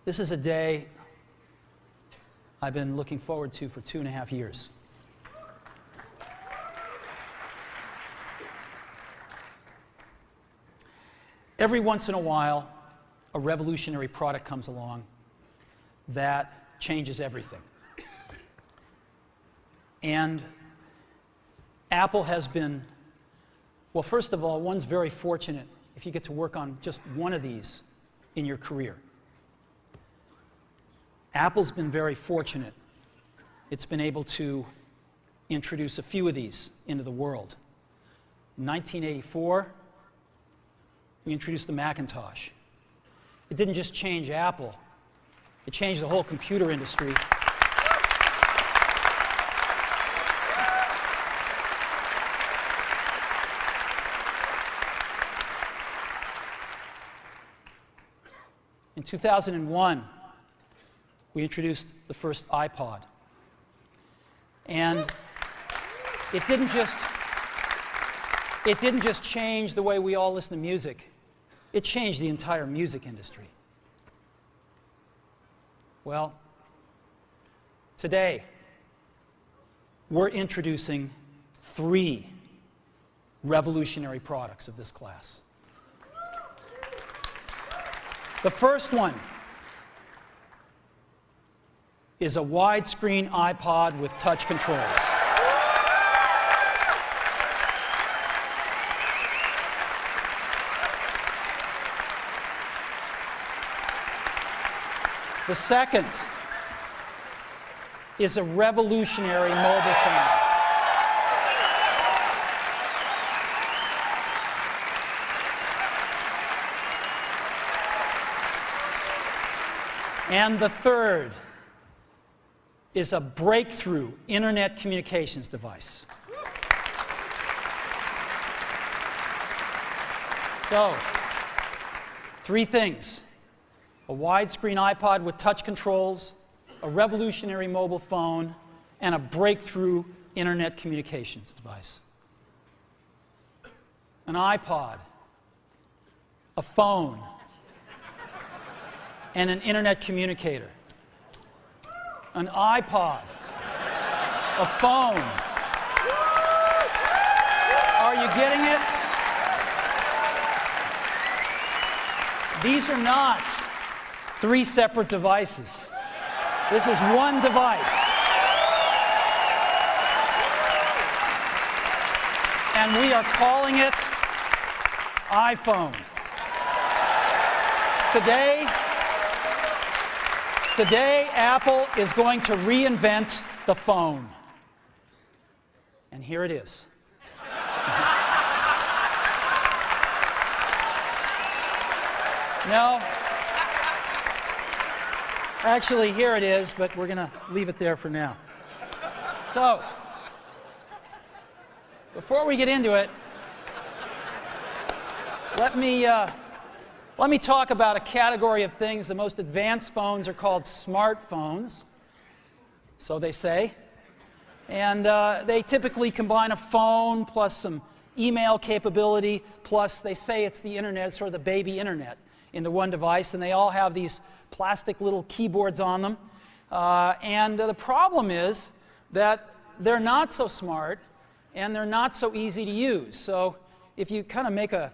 This is a day I've been looking forward to for 2.5 years. Every once in a while, a revolutionary product comes along that changes everything. And Apple has been, well, first of all, one's very fortunate if you get to work on just one of these in your career. Apple's been very fortunate. It's been able to introduce a few of these into the world. In 1984, we introduced the Macintosh. It didn't just change Apple, it changed the whole computer industry. In 2001, we introduced the first iPod. And it didn't just change the way we all listen to music. It changed the entire music industry. Well, today, we're introducing 3 revolutionary products of this class. The first one is a widescreen iPod with touch controls. The second is a revolutionary mobile phone. And the third is a breakthrough internet communications device. So, 3 things. A widescreen iPod with touch controls, a revolutionary mobile phone, and a breakthrough internet communications device. An iPod, a phone, and an internet communicator. An iPod, a phone. Are you getting it? These are not 3 separate devices. This is one device. And we are calling it iPhone. Today, Apple is going to reinvent the phone. And here it is. No. Actually, here it is, but we're going to leave it there for now. So, before we get into it, let me talk about a category of things. The most advanced phones are called smartphones, so they say. And they typically combine a phone plus some email capability, plus they say it's the internet, sort of the baby internet, into one device, and they all have these plastic little keyboards on them. And the problem is that they're not so smart, and they're not so easy to use. So if you kind of make a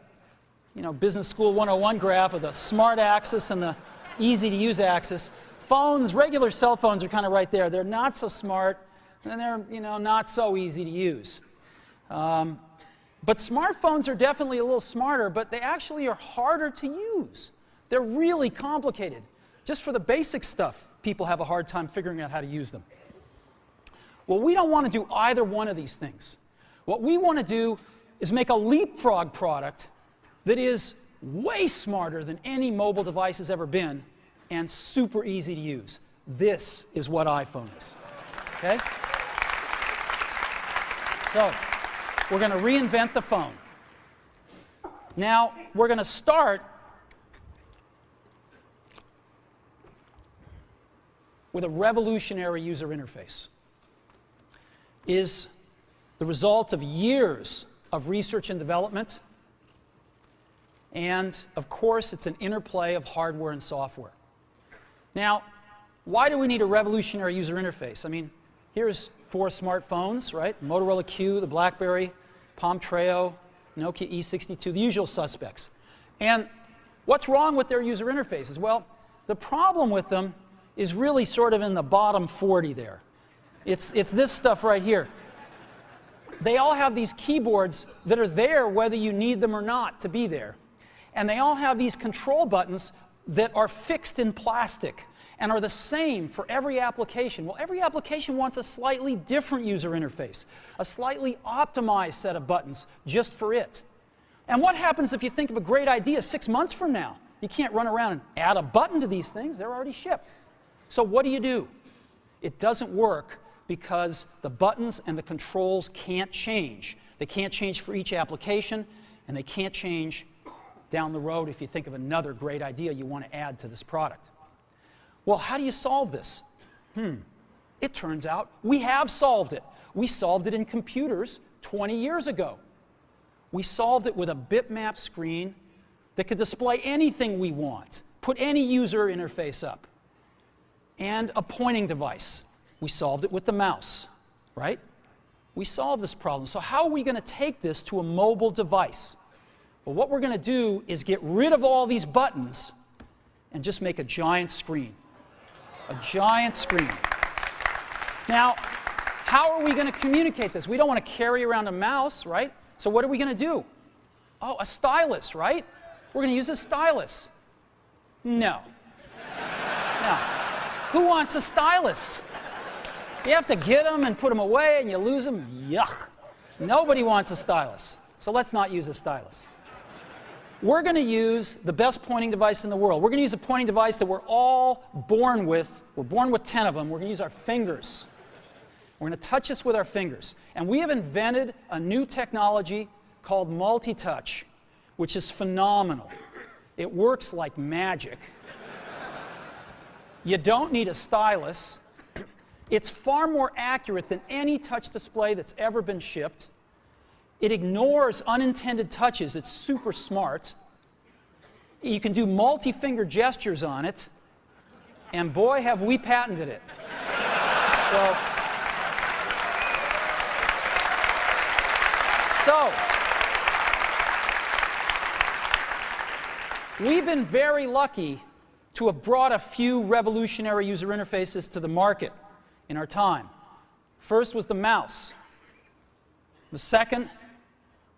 Business School 101 graph of the smart axis and the easy-to-use axis, phones, regular cell phones are kind of right there. They're not so smart, and they're not so easy to use. But smartphones are definitely a little smarter, but they actually are harder to use. They're really complicated. Just for the basic stuff, people have a hard time figuring out how to use them. Well, we don't want to do either one of these things. What we want to do is make a leapfrog product that is way smarter than any mobile device has ever been and super easy to use. This is what iPhone is. Okay? So, we're going to reinvent the phone. Now, we're going to start with a revolutionary user interface. Is the result of years of research and development. And, of course, it's an interplay of hardware and software. Now, why do we need a revolutionary user interface? I mean, here's 4 smartphones, right? Motorola Q, the BlackBerry, Palm Treo, Nokia E62, the usual suspects. And what's wrong with their user interfaces? Well, the problem with them is really sort of in the bottom 40 there. It's this stuff right here. They all have these keyboards that are there whether you need them or not to be there. And they all have these control buttons that are fixed in plastic and are the same for every application. Well, every application wants a slightly different user interface, a slightly optimized set of buttons just for it. And what happens if you think of a great idea 6 months from now? You can't run around and add a button to these things. They're already shipped. So what do? It doesn't work because the buttons and the controls can't change. They can't change for each application, and they can't change down the road if you think of another great idea you want to add to this product. Well, how do you solve this? It turns out we have solved it. We solved it in computers 20 years ago. We solved it with a bitmap screen that could display anything we want, put any user interface up, and a pointing device. We solved it with the mouse, right? We solved this problem. So how are we going to take this to a mobile device? Well, what we're going to do is get rid of all these buttons and just make a giant screen. A giant screen. Now, how are we going to communicate this? We don't want to carry around a mouse, right? So what are we going to do? Oh, a stylus, right? We're going to use a stylus. No. No. Who wants a stylus? You have to get them and put them away and you lose them. Yuck. Nobody wants a stylus. So let's not use a stylus. We're going to use the best pointing device in the world. We're going to use a pointing device that we're all born with. We're born with 10 of them. We're going to use our fingers. We're going to touch this with our fingers. And we have invented a new technology called multi-touch, which is phenomenal. It works like magic. You don't need a stylus. It's far more accurate than any touch display that's ever been shipped. It ignores unintended touches. It's super smart. You can do multi-finger gestures on it. And boy, have we patented it. So, we've been very lucky to have brought a few revolutionary user interfaces to the market in our time. First was the mouse. The second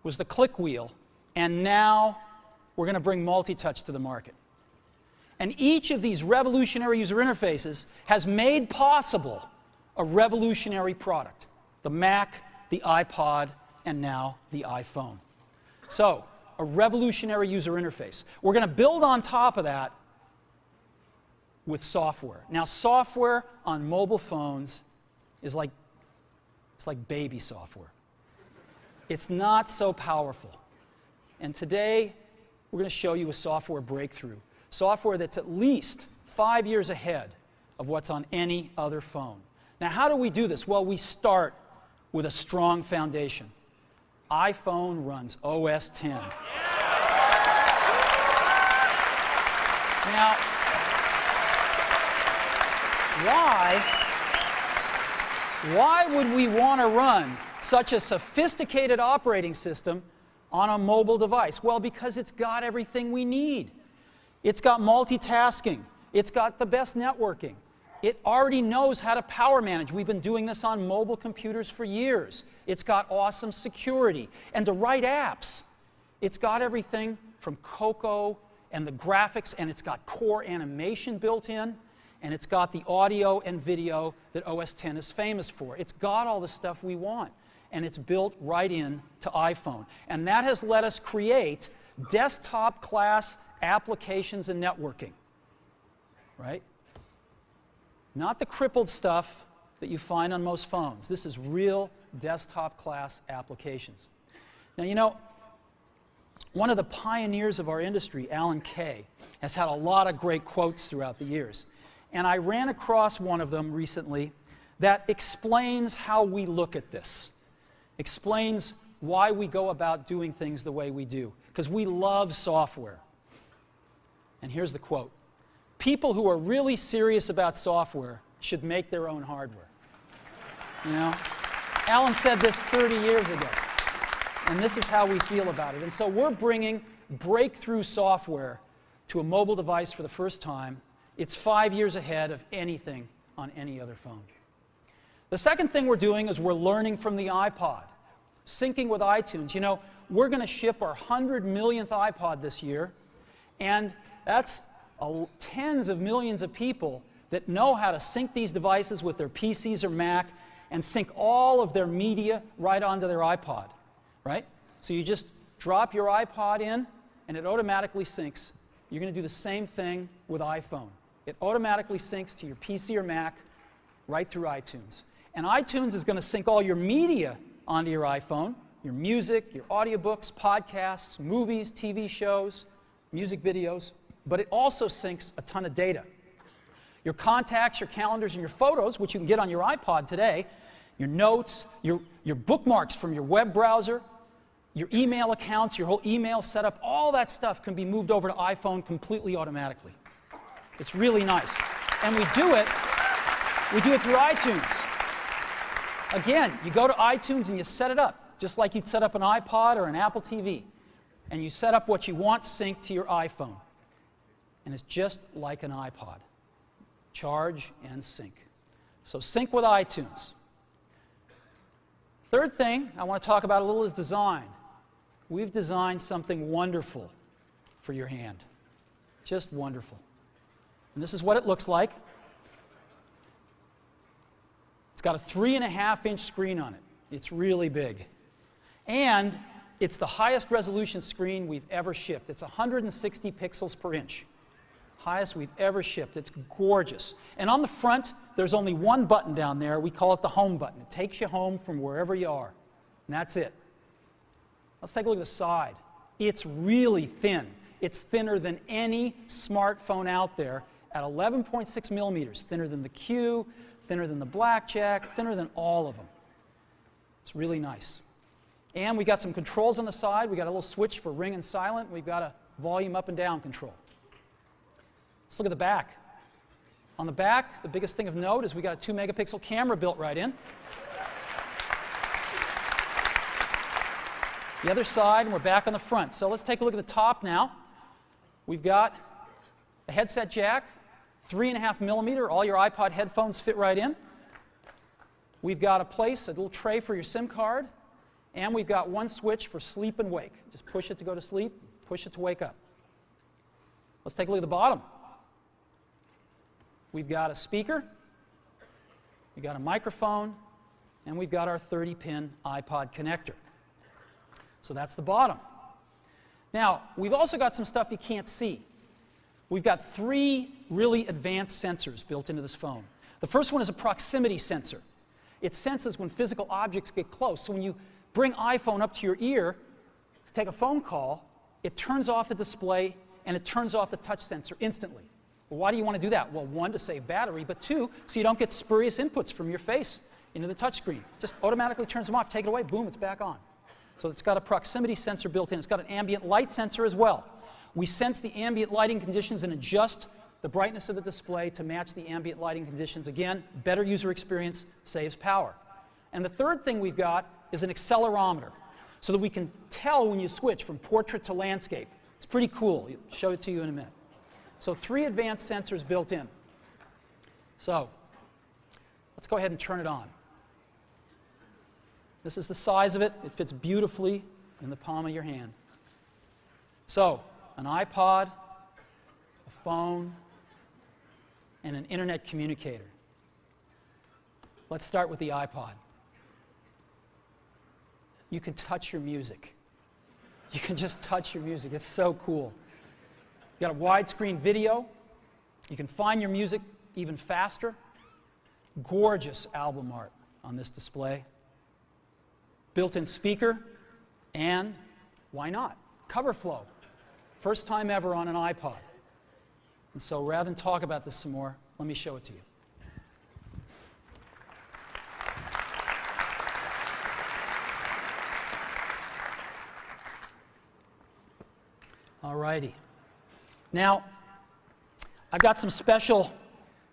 was the click wheel. And now we're going to bring multi-touch to the market. And each of these revolutionary user interfaces has made possible a revolutionary product. The Mac, the iPod, and now the iPhone. So, a revolutionary user interface. We're going to build on top of that with software. Now, software on mobile phones is like, it's like baby software. It's not so powerful. And today, we're going to show you a software breakthrough. Software that's at least 5 years ahead of what's on any other phone. Now, how do we do this? Well, we start with a strong foundation. iPhone runs OS 10. Now, why would we want to run such a sophisticated operating system on a mobile device? Well, because it's got everything we need. It's got multitasking. It's got the best networking. It already knows how to power manage. We've been doing this on mobile computers for years. It's got awesome security. And to write apps, it's got everything from Cocoa and the graphics, and it's got core animation built in, and it's got the audio and video that OS X is famous for. It's got all the stuff we want, and it's built right in to iPhone. And that has let us create desktop-class applications and networking, right? Not the crippled stuff that you find on most phones. This is real desktop-class applications. Now, you know, one of the pioneers of our industry, Alan Kay, has had a lot of great quotes throughout the years. And I ran across one of them recently that explains how we look at this, explains why we go about doing things the way we do, because we love software. And here's the quote. people who are really serious about software should make their own hardware. You know? Alan said this 30 years ago, and this is how we feel about it. And so we're bringing breakthrough software to a mobile device for the first time. It's 5 years ahead of anything on any other phone. The second thing we're doing is we're learning from the iPod, syncing with iTunes. You know, we're going to ship our 100 millionth iPod this year, and that's tens of millions of people that know how to sync these devices with their PCs or Mac and sync all of their media right onto their iPod, right? So you just drop your iPod in, and it automatically syncs. You're going to do the same thing with iPhone. It automatically syncs to your PC or Mac right through iTunes. And iTunes is going to sync all your media onto your iPhone, your music, your audiobooks, podcasts, movies, TV shows, music videos, but it also syncs a ton of data. Your contacts, your calendars, and your photos, which you can get on your iPod today, your notes, your bookmarks from your web browser, your email accounts, your whole email setup, all that stuff can be moved over to iPhone completely automatically. It's really nice. And we do it through iTunes. Again, you go to iTunes and you set it up, just like you'd set up an iPod or an Apple TV. And you set up what you want synced to your iPhone. And it's just like an iPod. Charge and sync. So sync with iTunes. Third thing I want to talk about a little is design. We've designed something wonderful for your hand. Just wonderful. And this is what it looks like. It's got a 3.5-inch screen on it. It's really big. And it's the highest resolution screen we've ever shipped. It's 160 pixels per inch. Highest we've ever shipped. It's gorgeous. And on the front, there's only one button down there. We call it the home button. It takes you home from wherever you are. And that's it. Let's take a look at the side. It's really thin. It's thinner than any smartphone out there at 11.6 millimeters. Thinner than the Q, thinner than the Blackjack, thinner than all of them. It's really nice. And we got some controls on the side. We got a little switch for ring and silent. We've got a volume up and down control. Let's look at the back. On the back, the biggest thing of note is we got a 2-megapixel camera built right in. The other side, and we're back on the front. So let's take a look at the top now. We've got a headset jack, 3.5 millimeter. All your iPod headphones fit right in. We've got a little tray for your SIM card. And we've got one switch for sleep and wake. Just push it to go to sleep, push it to wake up. Let's take a look at the bottom. We've got a speaker, we've got a microphone, and we've got our 30-pin iPod connector. So that's the bottom. Now, we've also got some stuff you can't see. We've got 3 really advanced sensors built into this phone. The first one is a proximity sensor. It senses when physical objects get close. So when you bring iPhone up to your ear to take a phone call, it turns off the display and it turns off the touch sensor instantly. Well, why do you want to do that? Well, 1, to save battery, but 2, so you don't get spurious inputs from your face into the touch screen. Just automatically turns them off, take it away, boom, it's back on. So it's got a proximity sensor built in. It's got an ambient light sensor as well. We sense the ambient lighting conditions and adjust the brightness of the display to match the ambient lighting conditions. Again, better user experience, saves power. And the third thing we've got is an accelerometer, so that we can tell when you switch from portrait to landscape. It's pretty cool. I'll show it to you in a minute. So 3 advanced sensors built in. So let's go ahead and turn it on. This is the size of it. It fits beautifully in the palm of your hand. So an iPod, a phone, and an internet communicator. Let's start with the iPod. You can touch your music. You can just touch your music. It's so cool. You got a widescreen video. You can find your music even faster. Gorgeous album art on this display. Built-in speaker, and why not? Cover flow. First time ever on an iPod. And so rather than talk about this some more, let me show it to you. All righty. Now, I've got some special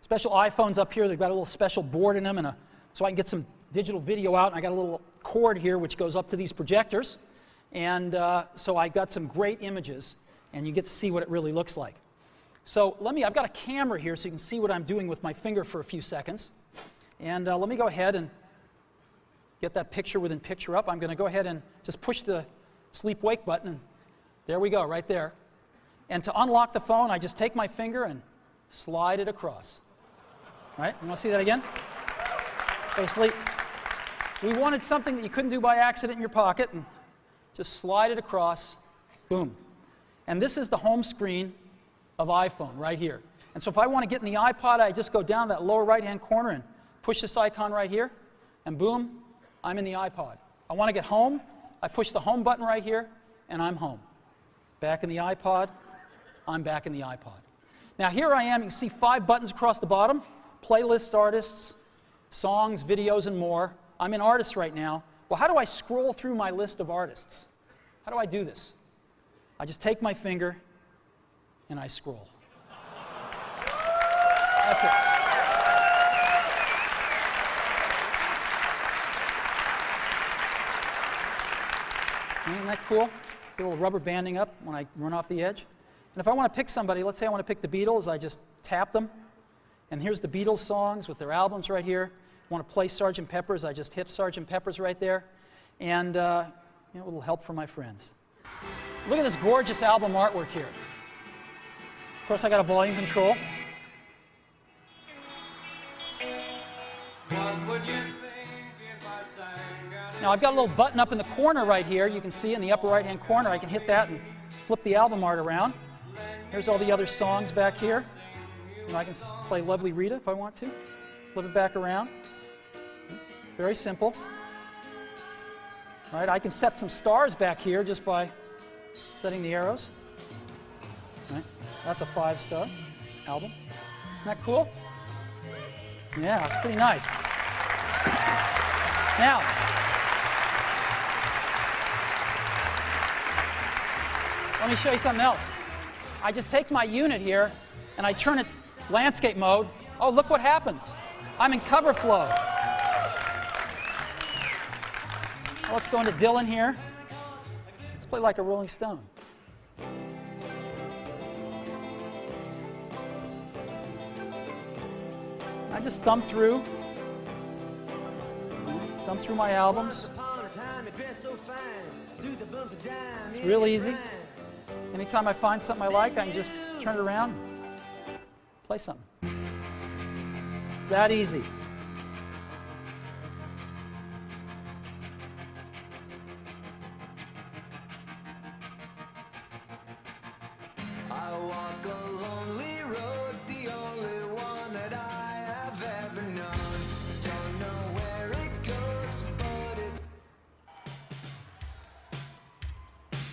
iPhones up here. They've got a little special board in them, so I can get some digital video out. And I got a little cord here which goes up to these projectors. And so I got some great images, and you get to see what it really looks like. So I've got a camera here so you can see what I'm doing with my finger for a few seconds. And let me go ahead and get that picture within picture up. I'm going to go ahead and just push the sleep-wake button, and there we go, right there. And to unlock the phone, I just take my finger and slide it across. Right? You want to see that again? Go to sleep. We wanted something that you couldn't do by accident in your pocket, and just slide it across, boom. And this is the home screen of iPhone right here. And so if I want to get in the iPod, I just go down that lower right-hand corner and push this icon right here, and boom, I'm in the iPod. I want to get home, I push the home button right here, and I'm home. Back in the iPod, I'm back in the iPod. Now here I am, you can see 5 buttons across the bottom, playlists, artists, songs, videos, and more. I'm in artists right now. Well, how do I scroll through my list of artists? How do I do this? I just take my finger and I scroll. That's it. Isn't that cool? Get a little rubber banding up when I run off the edge. And if I want to pick somebody, let's say I want to pick the Beatles, I just tap them. And here's the Beatles songs with their albums right here. I want to play Sgt. Pepper's, I just hit Sgt. Pepper's right there. And a little help from my friends. Look at this gorgeous album artwork here. Of course, I got a volume control. Now I've got a little button up in the corner right here. You can see in the upper right-hand corner. I can hit that and flip the album art around. Here's all the other songs back here. I can play Lovely Rita if I want to. Flip it back around. Very simple. All right, I can set some stars back here just by setting the arrows. Right, that's a 5-star album. Isn't that cool? Yeah, it's pretty nice. Now, let me show you something else. I just take my unit here and I turn it landscape mode. Oh, look what happens. I'm in cover flow. Well, let's go into Dylan here. Let's play like a Rolling Stone. I just thumb through my albums. It's real easy. Anytime I find something I like, I can just turn it around, play something. It's that easy. I walk a lonely road, the only one that I have ever known. Don't know where it goes, but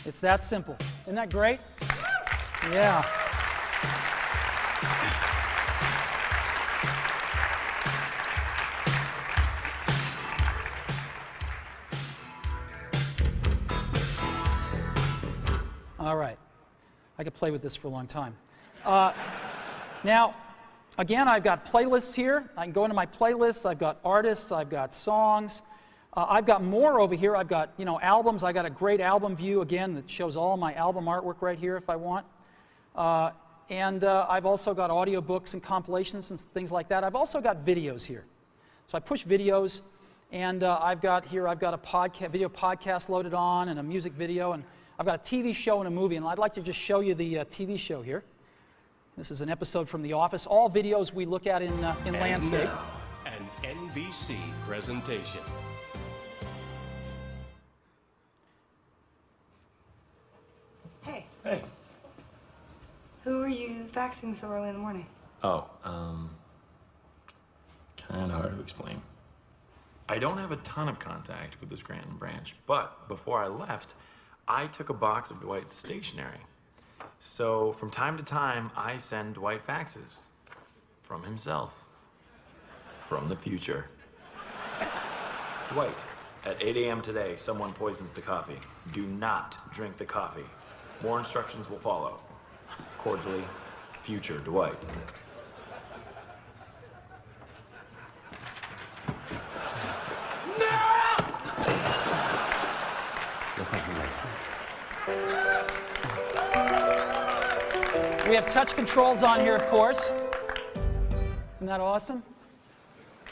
It's that simple. Isn't that great? Yeah. All right. I could play with this for a long time. Now, again, I've got playlists here. I can go into my playlists. I've got artists. I've got songs. I've got more over here. I've got, albums. I got a great album view, again, that shows all my album artwork right here if I want. And I've also got audiobooks and compilations and things like that. I've also got videos here. So I push videos, and I've got a video podcast loaded on and a music video, and I've got a TV show and a movie, and I'd like to just show you the TV show here. This is an episode from The Office. All videos we look at in landscape. Now, an NBC presentation. Hey, Hey. who are you faxing so early in the morning? Oh, kind of hard to explain. I don't have a ton of contact with the Scranton branch, but before I left, I took a box of Dwight's stationery. So from time to time, I send Dwight faxes. From himself. From the future. Dwight, at 8 a.m. today, someone poisons the coffee. Do not drink the coffee. More instructions will follow. Cordially, future Dwight. We have touch controls on here, of course. Isn't that awesome?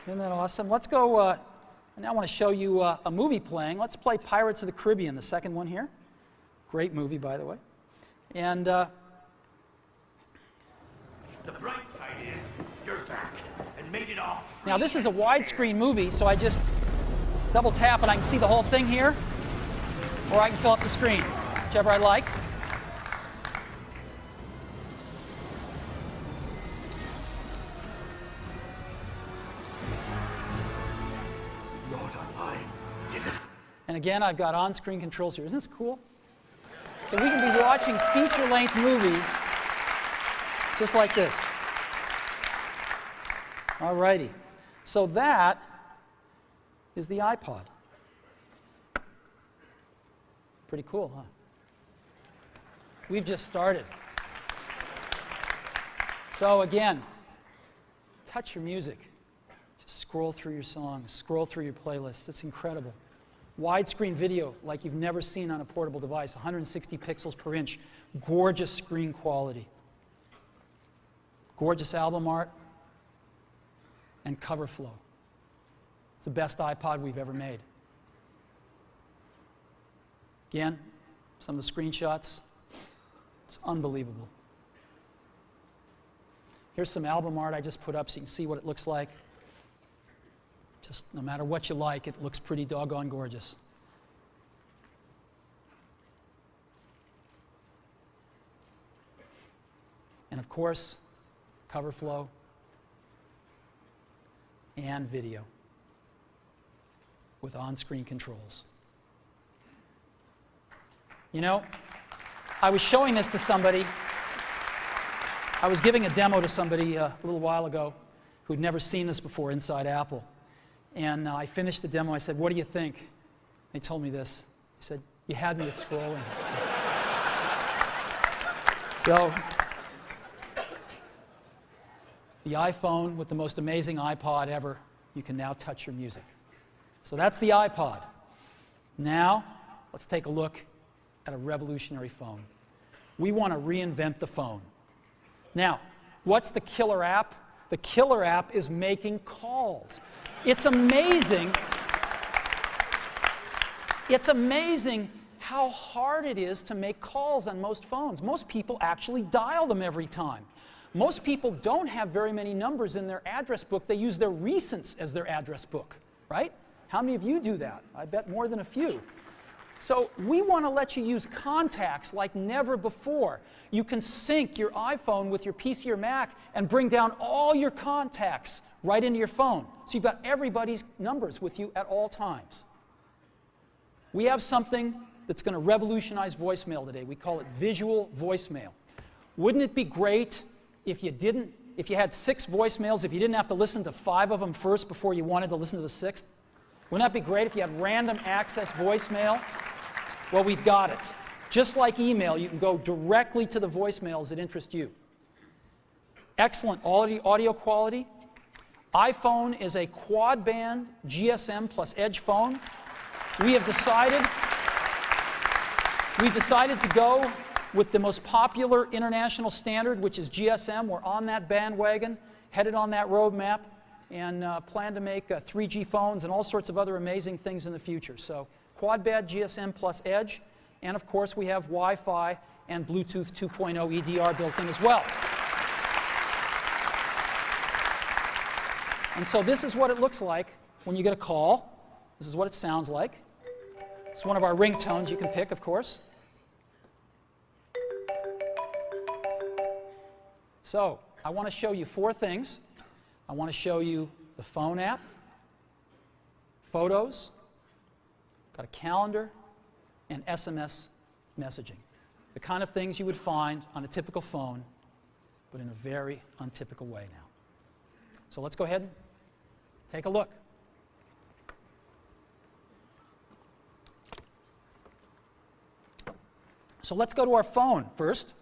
Isn't that awesome? Let's go, I now want to show you a movie playing. Let's play Pirates of the Caribbean, the second one here. Great movie, by the way. And The bright side is you're back and made it off. now this is a widescreen movie, so I just double tap and I can see the whole thing here, or I can fill up the screen, whichever I like. Lord Online, deliver. And again, I've got on-screen controls here. Isn't this cool? So we can be watching feature-length movies just like this. All righty. So that is the iPod. Pretty cool, huh? We've just started. So again, touch your music. Just scroll through your songs, scroll through your playlists. It's incredible. Widescreen video like you've never seen on a portable device, 160 pixels per inch, gorgeous screen quality, gorgeous album art, and cover flow. It's the best iPod we've ever made. Again, some of the screenshots, it's unbelievable. Here's some album art I just put up so you can see what it looks like. Just no matter what you like, it looks pretty doggone gorgeous. And of course, cover flow and video with on-screen controls. You know, I was showing this to somebody. I was giving a demo to somebody a little while ago who'd never seen this before inside Apple. And I finished the demo. I said, "What do you think?" They told me this. He said, "You had me at scrolling." So, the iPhone with the most amazing iPod ever, you can now touch your music. So that's the iPod. Now, let's take a look at a revolutionary phone. We want to reinvent the phone. Now, what's the killer app? The killer app is making calls. It's amazing. It's amazing how hard it is to make calls on most phones. Most people actually dial them every time. Most people don't have very many numbers in their address book. They use their recents as their address book, right? How many of you do that? I bet more than a few. So we want to let you use contacts like never before. You can sync your iPhone with your PC or Mac and bring down all your contacts right into your phone. So you've got everybody's numbers with you at all times. We have something that's going to revolutionize voicemail today. We call it visual voicemail. Wouldn't it be great if you had 6 voicemails, if you didn't have to listen to 5 of them first before you wanted to listen to the 6th? Wouldn't that be great if you had random access voicemail? Well, we've got it. Just like email, you can go directly to the voicemails that interest you. Excellent audio quality. iPhone is a quad-band GSM plus Edge phone. We've decided to go with the most popular international standard, which is GSM. We're on that bandwagon, headed on that roadmap, and plan to make 3G phones and all sorts of other amazing things in the future. So quad-band GSM plus Edge, and of course we have Wi-Fi and Bluetooth 2.0 EDR built in as well. And so this is what it looks like when you get a call. This is what it sounds like. It's one of our ringtones you can pick, of course. So I want to show you 4 things. I want to show you the phone app, photos, got a calendar, and SMS messaging. The kind of things you would find on a typical phone, but in a very untypical way now. So let's go ahead and take a look. So let's go to our phone first.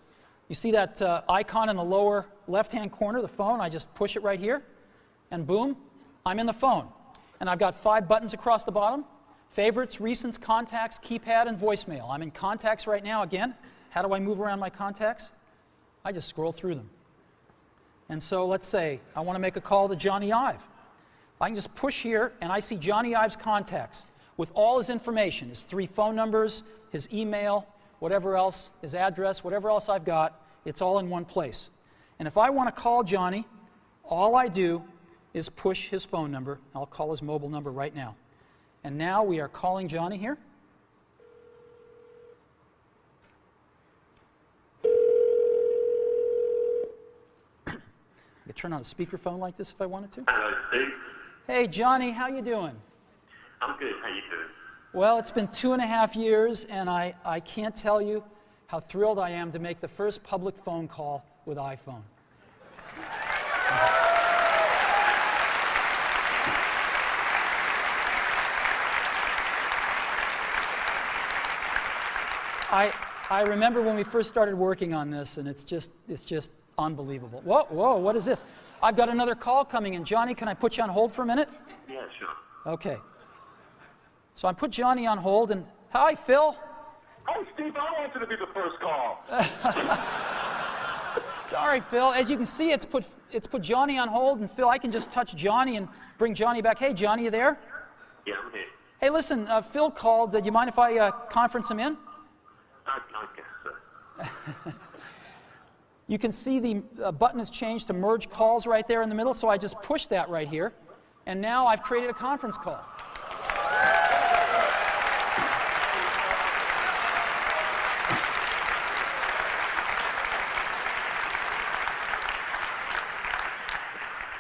You see that icon in the lower left-hand corner of the phone? I just push it right here, and boom, I'm in the phone. And I've got 5 buttons across the bottom: favorites, recents, contacts, keypad, and voicemail. I'm in contacts right now again. How do I move around my contacts? I just scroll through them. And so let's say I want to make a call to Johnny Ive. I can just push here, and I see Johnny Ive's contacts with all his information, his 3 phone numbers, his email, whatever else, his address, whatever else I've got, it's all in one place. And if I want to call Johnny, all I do is push his phone number. I'll call his mobile number right now. And now we are calling Johnny here. I could turn on a speakerphone like this if I wanted to. Hello, Steve. Hey, Johnny, how you doing? I'm good. How you doing? Well, it's been 2.5 years, and I can't tell you how thrilled I am to make the first public phone call with iPhone. I remember when we first started working on this, and it's just unbelievable. Whoa, whoa, what is this? I've got another call coming in. Johnny, can I put you on hold for a minute? Yeah, sure. Okay. So I put Johnny on hold, and hi, Phil. Hi, Steve. I wanted to be the first call. Sorry, Phil. As you can see, it's put Johnny on hold, and Phil, I can just touch Johnny and bring Johnny back. Hey, Johnny, you there? Yeah, I'm here. Hey, listen, Phil called. Do you mind if I conference him in? I guess so. You can see the button has changed to merge calls right there in the middle, so I just push that right here, and now I've created a conference call.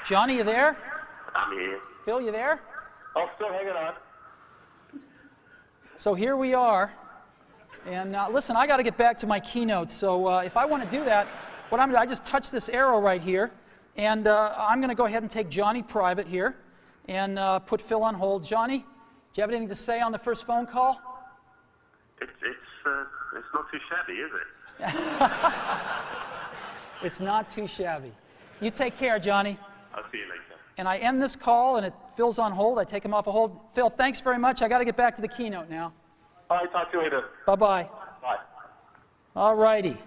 Johnny, you there? I'm here. Phil, you there? Oh, still hanging on. So here we are. And listen, I got to get back to my keynote. So if I want to do that, what I'm going to do, I just touch this arrow right here. And I'm going to go ahead and take Johnny private here and put Phil on hold. Johnny, do you have anything to say on the first phone call? It's not too shabby, is it? It's not too shabby. You take care, Johnny. I'll see you later. And I end this call, and Phil's on hold. I take him off a hold. Phil, thanks very much. I got to get back to the keynote now. All right, talk to you later. Bye-bye. Bye. All righty.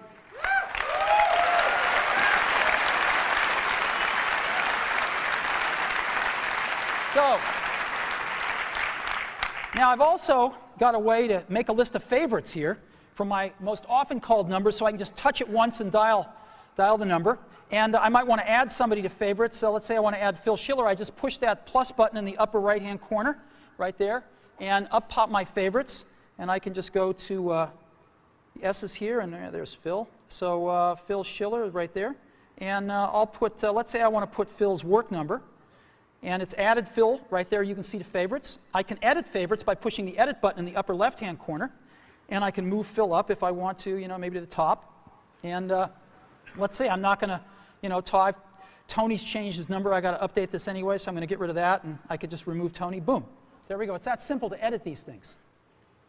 So, now I've also got a way to make a list of favorites here from my most often called numbers, so I can just touch it once and dial the number. And I might want to add somebody to favorites. So let's say I want to add Phil Schiller. I just push that plus button in the upper right-hand corner right there, and up pop my favorites. And I can just go to the S's here, and there's Phil. So Phil Schiller right there. And I'll put, let's say I want to put Phil's work number. And it's added Phil right there. You can see the favorites. I can edit favorites by pushing the edit button in the upper left-hand corner. And I can move Phil up if I want to, maybe to the top. And let's say I'm not going to, Tony's changed his number. I got to update this anyway, so I'm going to get rid of that. And I could just remove Tony. Boom. There we go. It's that simple to edit these things.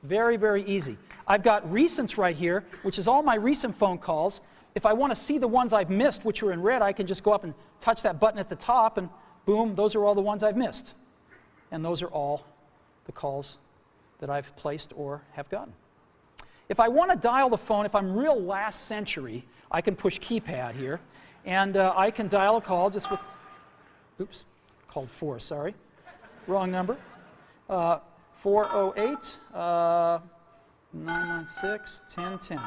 Very, very easy. I've got recents right here, which is all my recent phone calls. If I want to see the ones I've missed, which are in red, I can just go up and touch that button at the top, and boom, those are all the ones I've missed. And those are all the calls that I've placed or have gotten. If I want to dial the phone, if I'm real last century, I can push keypad here, and I can dial a call just with, oops, called 4, sorry, wrong number. 408 996 1010.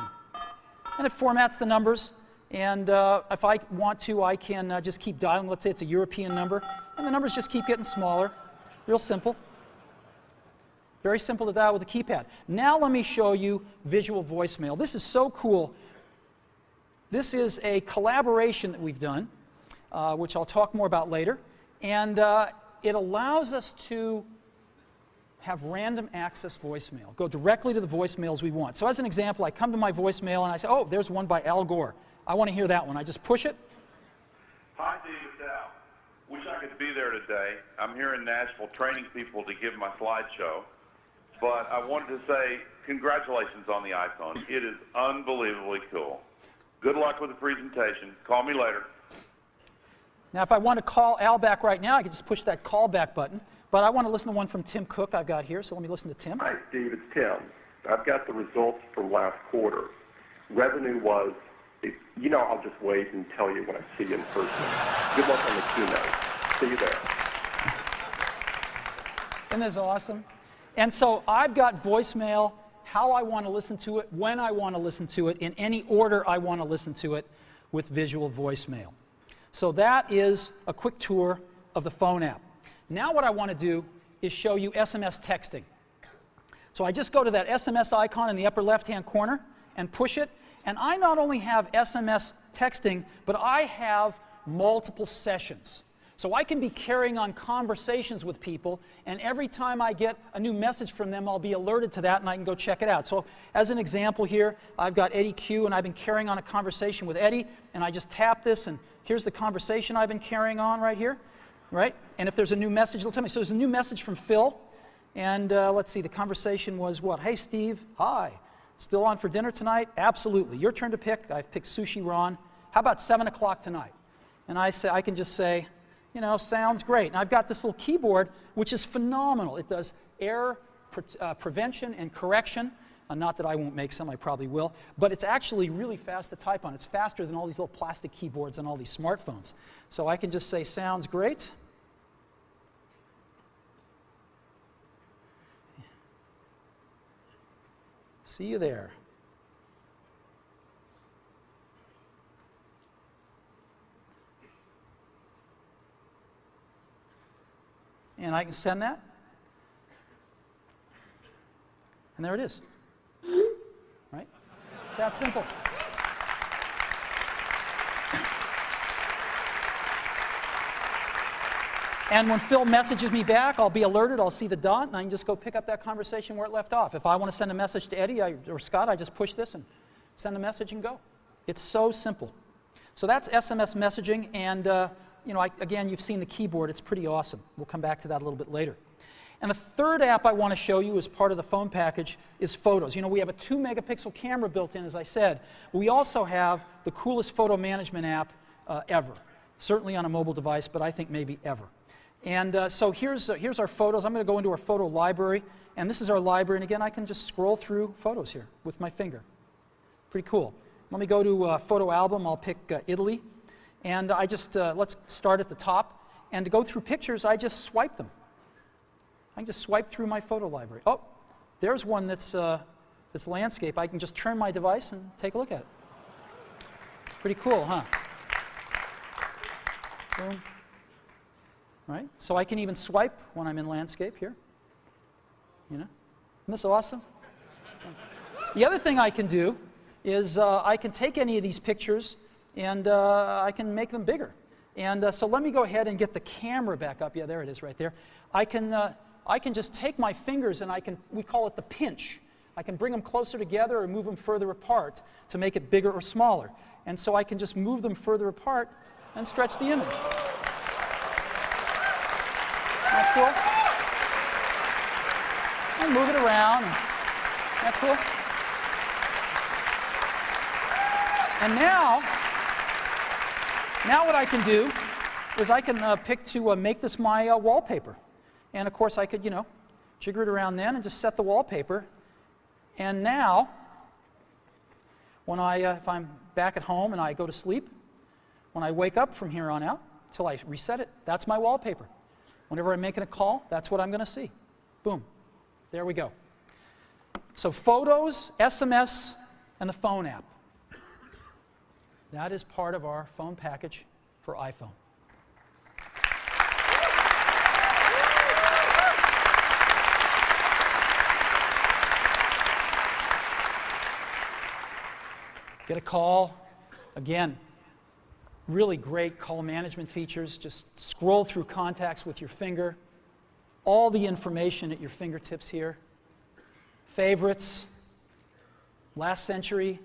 And it formats the numbers, and if I want to, I can just keep dialing. Let's say it's a European number, and the numbers just keep getting smaller. Real simple. Very simple to dial with a keypad. Now let me show you visual voicemail. This is so cool. This is a collaboration that we've done, which I'll talk more about later, and it allows us to have random access voicemail, go directly to the voicemails we want. So as an example, I come to my voicemail and I say, oh, there's one by Al Gore. I want to hear that one. I just push it. Hi, David Dow. Wish I could be there today. I'm here in Nashville training people to give my slideshow. But I wanted to say congratulations on the iPhone. It is unbelievably cool. Good luck with the presentation. Call me later. Now, if I want to call Al back right now, I can just push that call back button. But I want to listen to one from Tim Cook I've got here, so let me listen to Tim. Hi, Steve. It's Tim. I've got the results from last quarter. Revenue was, I'll just wait and tell you when I see you in person. Good luck on the keynote. See you there. Isn't this awesome? And so I've got voicemail, how I want to listen to it, when I want to listen to it, in any order I want to listen to it with visual voicemail. So that is a quick tour of the phone app. Now what I want to do is show you SMS texting. So I just go to that SMS icon in the upper left-hand corner and push it. And I not only have SMS texting, but I have multiple sessions. So I can be carrying on conversations with people, and every time I get a new message from them, I'll be alerted to that, and I can go check it out. So as an example here, I've got Eddie Q, and I've been carrying on a conversation with Eddie, and I just tap this, and here's the conversation I've been carrying on right here, right? And if there's a new message, it'll tell me. So there's a new message from Phil, and let's see, the conversation was what? Hey, Steve, hi. Still on for dinner tonight? Absolutely. Your turn to pick. I've picked sushi Ron. How about 7 o'clock tonight? And I can just say, sounds great. And I've got this little keyboard, which is phenomenal. It does error prevention and correction. Not that I won't make some, I probably will. But it's actually really fast to type on. It's faster than all these little plastic keyboards on all these smartphones. So I can just say, sounds great. See you there. And I can send that. And there it is. Right? It's that simple. And when Phil messages me back, I'll be alerted, I'll see the dot, and I can just go pick up that conversation where it left off. If I want to send a message to Eddie or Scott, I just push this and send a message and go. It's so simple. So that's SMS messaging, and again, you've seen the keyboard. It's pretty awesome. We'll come back to that a little bit later. And the third app I want to show you as part of the phone package is photos. We have a 2-megapixel camera built in, as I said. We also have the coolest photo management app ever. Certainly on a mobile device, but I think maybe ever. And so here's our photos. I'm going to go into our photo library, and this is our library. And again, I can just scroll through photos here with my finger. Pretty cool. Let me go to photo album. I'll pick Italy. And I just, let's start at the top. And to go through pictures, I just swipe them. I can just swipe through my photo library. Oh, there's one that's landscape. I can just turn my device and take a look at it. Pretty cool, huh? Boom. Right? So I can even swipe when I'm in landscape here. Isn't this awesome? The other thing I can do is I can take any of these pictures and I can make them bigger. And so let me go ahead and get the camera back up. Yeah, there it is right there. I can just take my fingers and we call it the pinch. I can bring them closer together or move them further apart to make it bigger or smaller. And so I can just move them further apart and stretch the image. Isn't that cool? And move it around. Isn't that cool? And now what I can do is I can pick to make this my wallpaper. And of course I could, jigger it around then and just set the wallpaper. And now, when if I'm back at home and I go to sleep, when I wake up from here on out, till I reset it, that's my wallpaper. Whenever I'm making a call, that's what I'm going to see. Boom. There we go. So photos, SMS, and the phone app. That is part of our phone package for iPhone. Get a call. Again, really great call management features. Just scroll through contacts with your finger. All the information at your fingertips here. Favorites, last century,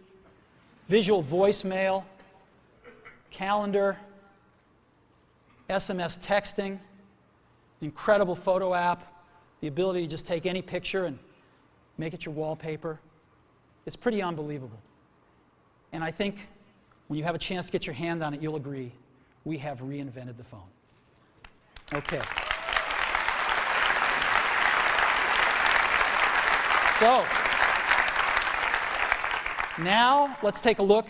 visual voicemail, calendar, SMS texting, incredible photo app, the ability to just take any picture and make it your wallpaper. It's pretty unbelievable. And I think when you have a chance to get your hand on it, you'll agree, we have reinvented the phone. Okay. So, now let's take a look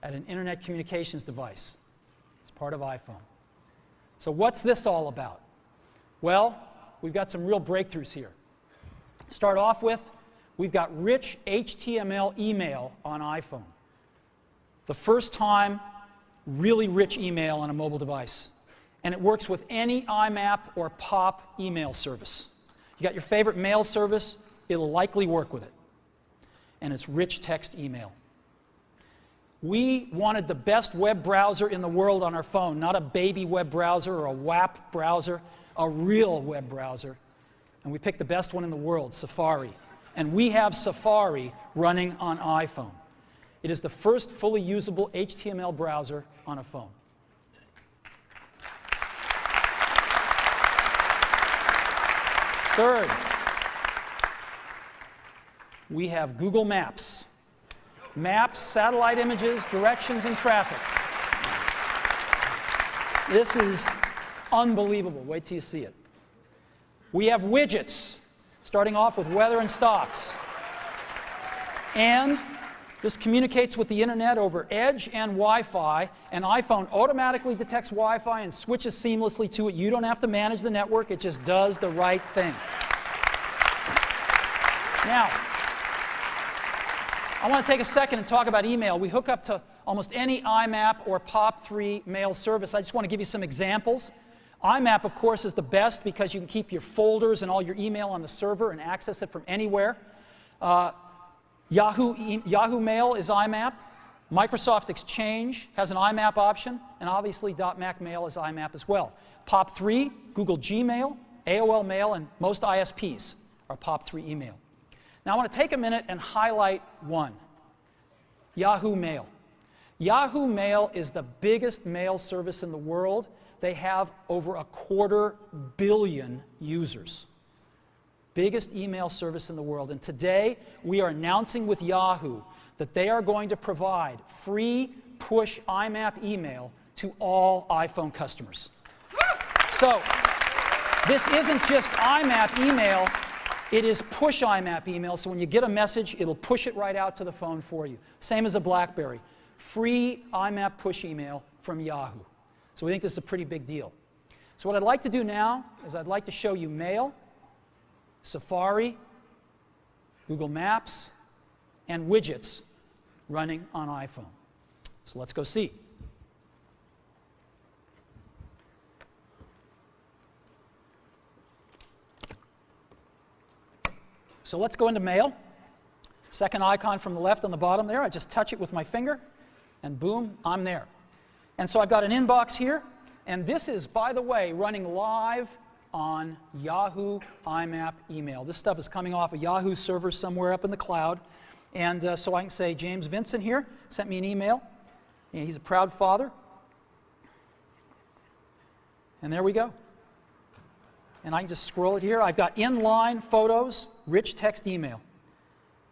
at an internet communications device. It's part of iPhone. So what's this all about? Well, we've got some real breakthroughs here. Start off with, we've got rich HTML email on iPhone. The first time, really rich email on a mobile device. And it works with any IMAP or POP email service. You got your favorite mail service, it'll likely work with it. And it's rich text email. We wanted the best web browser in the world on our phone, not a baby web browser or a WAP browser, a real web browser. And we picked the best one in the world, Safari. And we have Safari running on iPhone. It is the first fully usable HTML browser on a phone. Third, we have Google Maps. Maps, satellite images, directions, and traffic. This is unbelievable. Wait till you see it. We have widgets, starting off with weather and stocks. And this communicates with the internet over Edge and Wi-Fi, and iPhone automatically detects Wi-Fi and switches seamlessly to it. You don't have to manage the network, it just does the right thing. Now, I want to take a second and talk about email. We hook up to almost any IMAP or POP3 mail service. I just want to give you some examples. IMAP, of course, is the best because you can keep your folders and all your email on the server and access it from anywhere. Yahoo Mail is IMAP. Microsoft Exchange has an IMAP option, and obviously .Mac Mail is IMAP as well. POP3, Google Gmail, AOL Mail, and most ISPs are POP3 email. Now I want to take a minute and highlight one, Yahoo Mail. Yahoo Mail is the biggest mail service in the world. They have over 250 million users. Biggest email service in the world. And today, we are announcing with Yahoo that they are going to provide free push IMAP email to all iPhone customers. So, this isn't just IMAP email, it is push IMAP email. So when you get a message, it'll push it right out to the phone for you. Same as a BlackBerry. Free IMAP push email from Yahoo. So we think this is a pretty big deal. So what I'd like to do now is I'd like to show you Mail, Safari, Google Maps, and widgets running on iPhone. So let's go see. So let's go into Mail. Second icon from the left on the bottom there. I just touch it with my finger, and boom, I'm there. And so I've got an inbox here, and this is, by the way, running live on Yahoo IMAP email. This stuff is coming off a Yahoo server somewhere up in the cloud. And so I can say, James Vincent here sent me an email. And he's a proud father. And there we go. And I can just scroll it here. I've got inline photos, rich text email.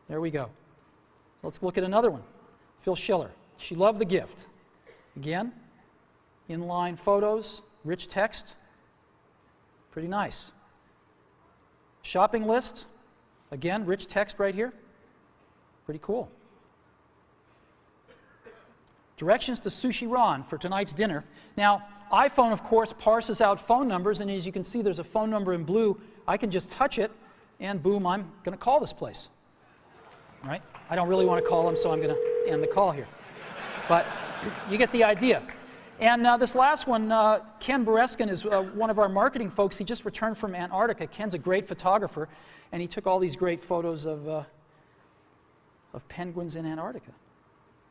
There we go. Let's look at another one. Phil Schiller. She loved the gift. Again, inline photos, rich text. Pretty nice. Shopping list. Again, rich text right here. Pretty cool. Directions to Sushi Ron for tonight's dinner. Now, iPhone, of course, parses out phone numbers, and as you can see, there's a phone number in blue. I can just touch it, and boom, I'm going to call this place. Right? I don't really want to call them, so I'm going to end the call here. But you get the idea. And this last one, Ken Bereskin is one of our marketing folks. He just returned from Antarctica. Ken's a great photographer, and he took all these great photos of penguins in Antarctica.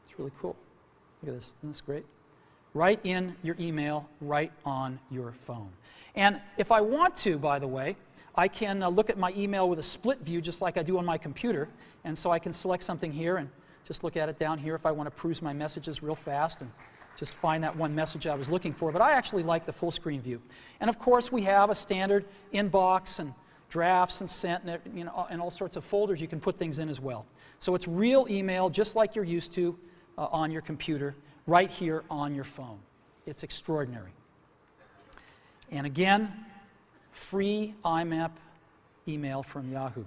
It's really cool. Look at this. Isn't this great? Right in your email, right on your phone. And if I want to, by the way, I can look at my email with a split view just like I do on my computer. And so I can select something here and just look at it down here if I want to peruse my messages real fast and just find that one message I was looking for. But I actually like the full screen view. And of course, we have a standard inbox and drafts and sent and, and all sorts of folders you can put things in as well. So it's real email just like you're used to on your computer, right here on your phone. It's extraordinary. And again, free IMAP email from Yahoo.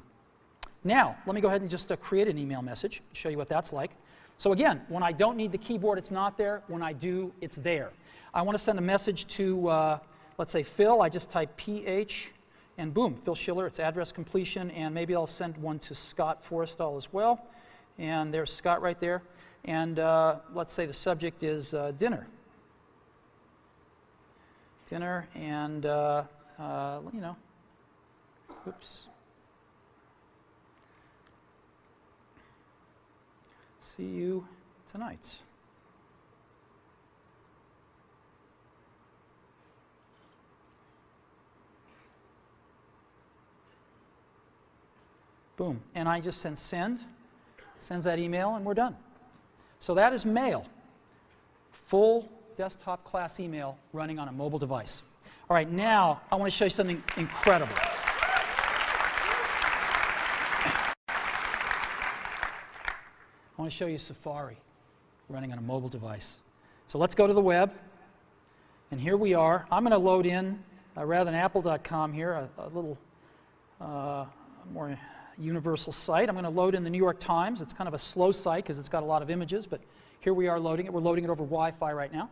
Now, let me go ahead and just create an email message, show you what that's like. So again, when I don't need the keyboard, it's not there. When I do, it's there. I want to send a message to, let's say, Phil. I just type PH, and boom, Phil Schiller, it's address completion, and maybe I'll send one to Scott Forrestal as well. And there's Scott right there. And let's say the subject is dinner. Dinner, and, you know, oops. See you tonight. Boom. And I just send, sends that email, and we're done. So that is mail. Full desktop class email running on a mobile device. All right, now I want to show you something incredible. I want to show you Safari running on a mobile device. So let's go to the web, and here we are. I'm going to load in, rather than apple.com here, a little more universal site. I'm going to load in the New York Times. It's kind of a slow site because it's got a lot of images, but here we are loading it. We're loading it over Wi-Fi right now.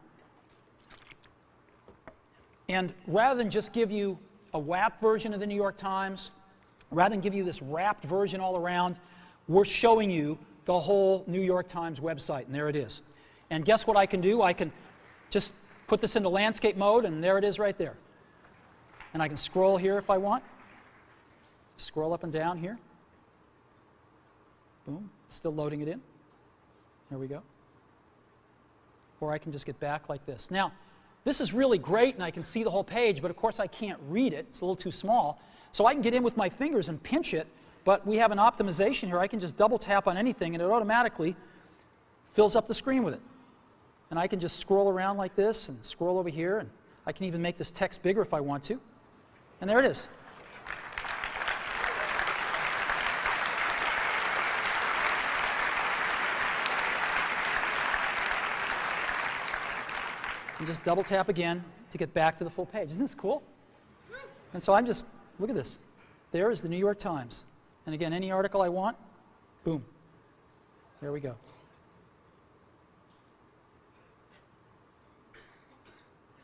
And rather than just give you a WAP version of the New York Times, rather than give you this wrapped version all around, we're showing you the whole New York Times website, and there it is. And guess what I can do? I can just put this into landscape mode, and there it is right there. And I can scroll here if I want. Scroll up and down here. Boom, still loading it in. There we go. Or I can just get back like this. Now, this is really great, and I can see the whole page, but of course I can't read it. It's a little too small. So I can get in with my fingers and pinch it, but we have an optimization here. I can just double tap on anything, and it automatically fills up the screen with it. And I can just scroll around like this and scroll over here, and I can even make this text bigger if I want to. And there it is. And just double tap again to get back to the full page. Isn't this cool? And so I'm just, look at this. There is the New York Times. And again, any article I want, boom. There we go.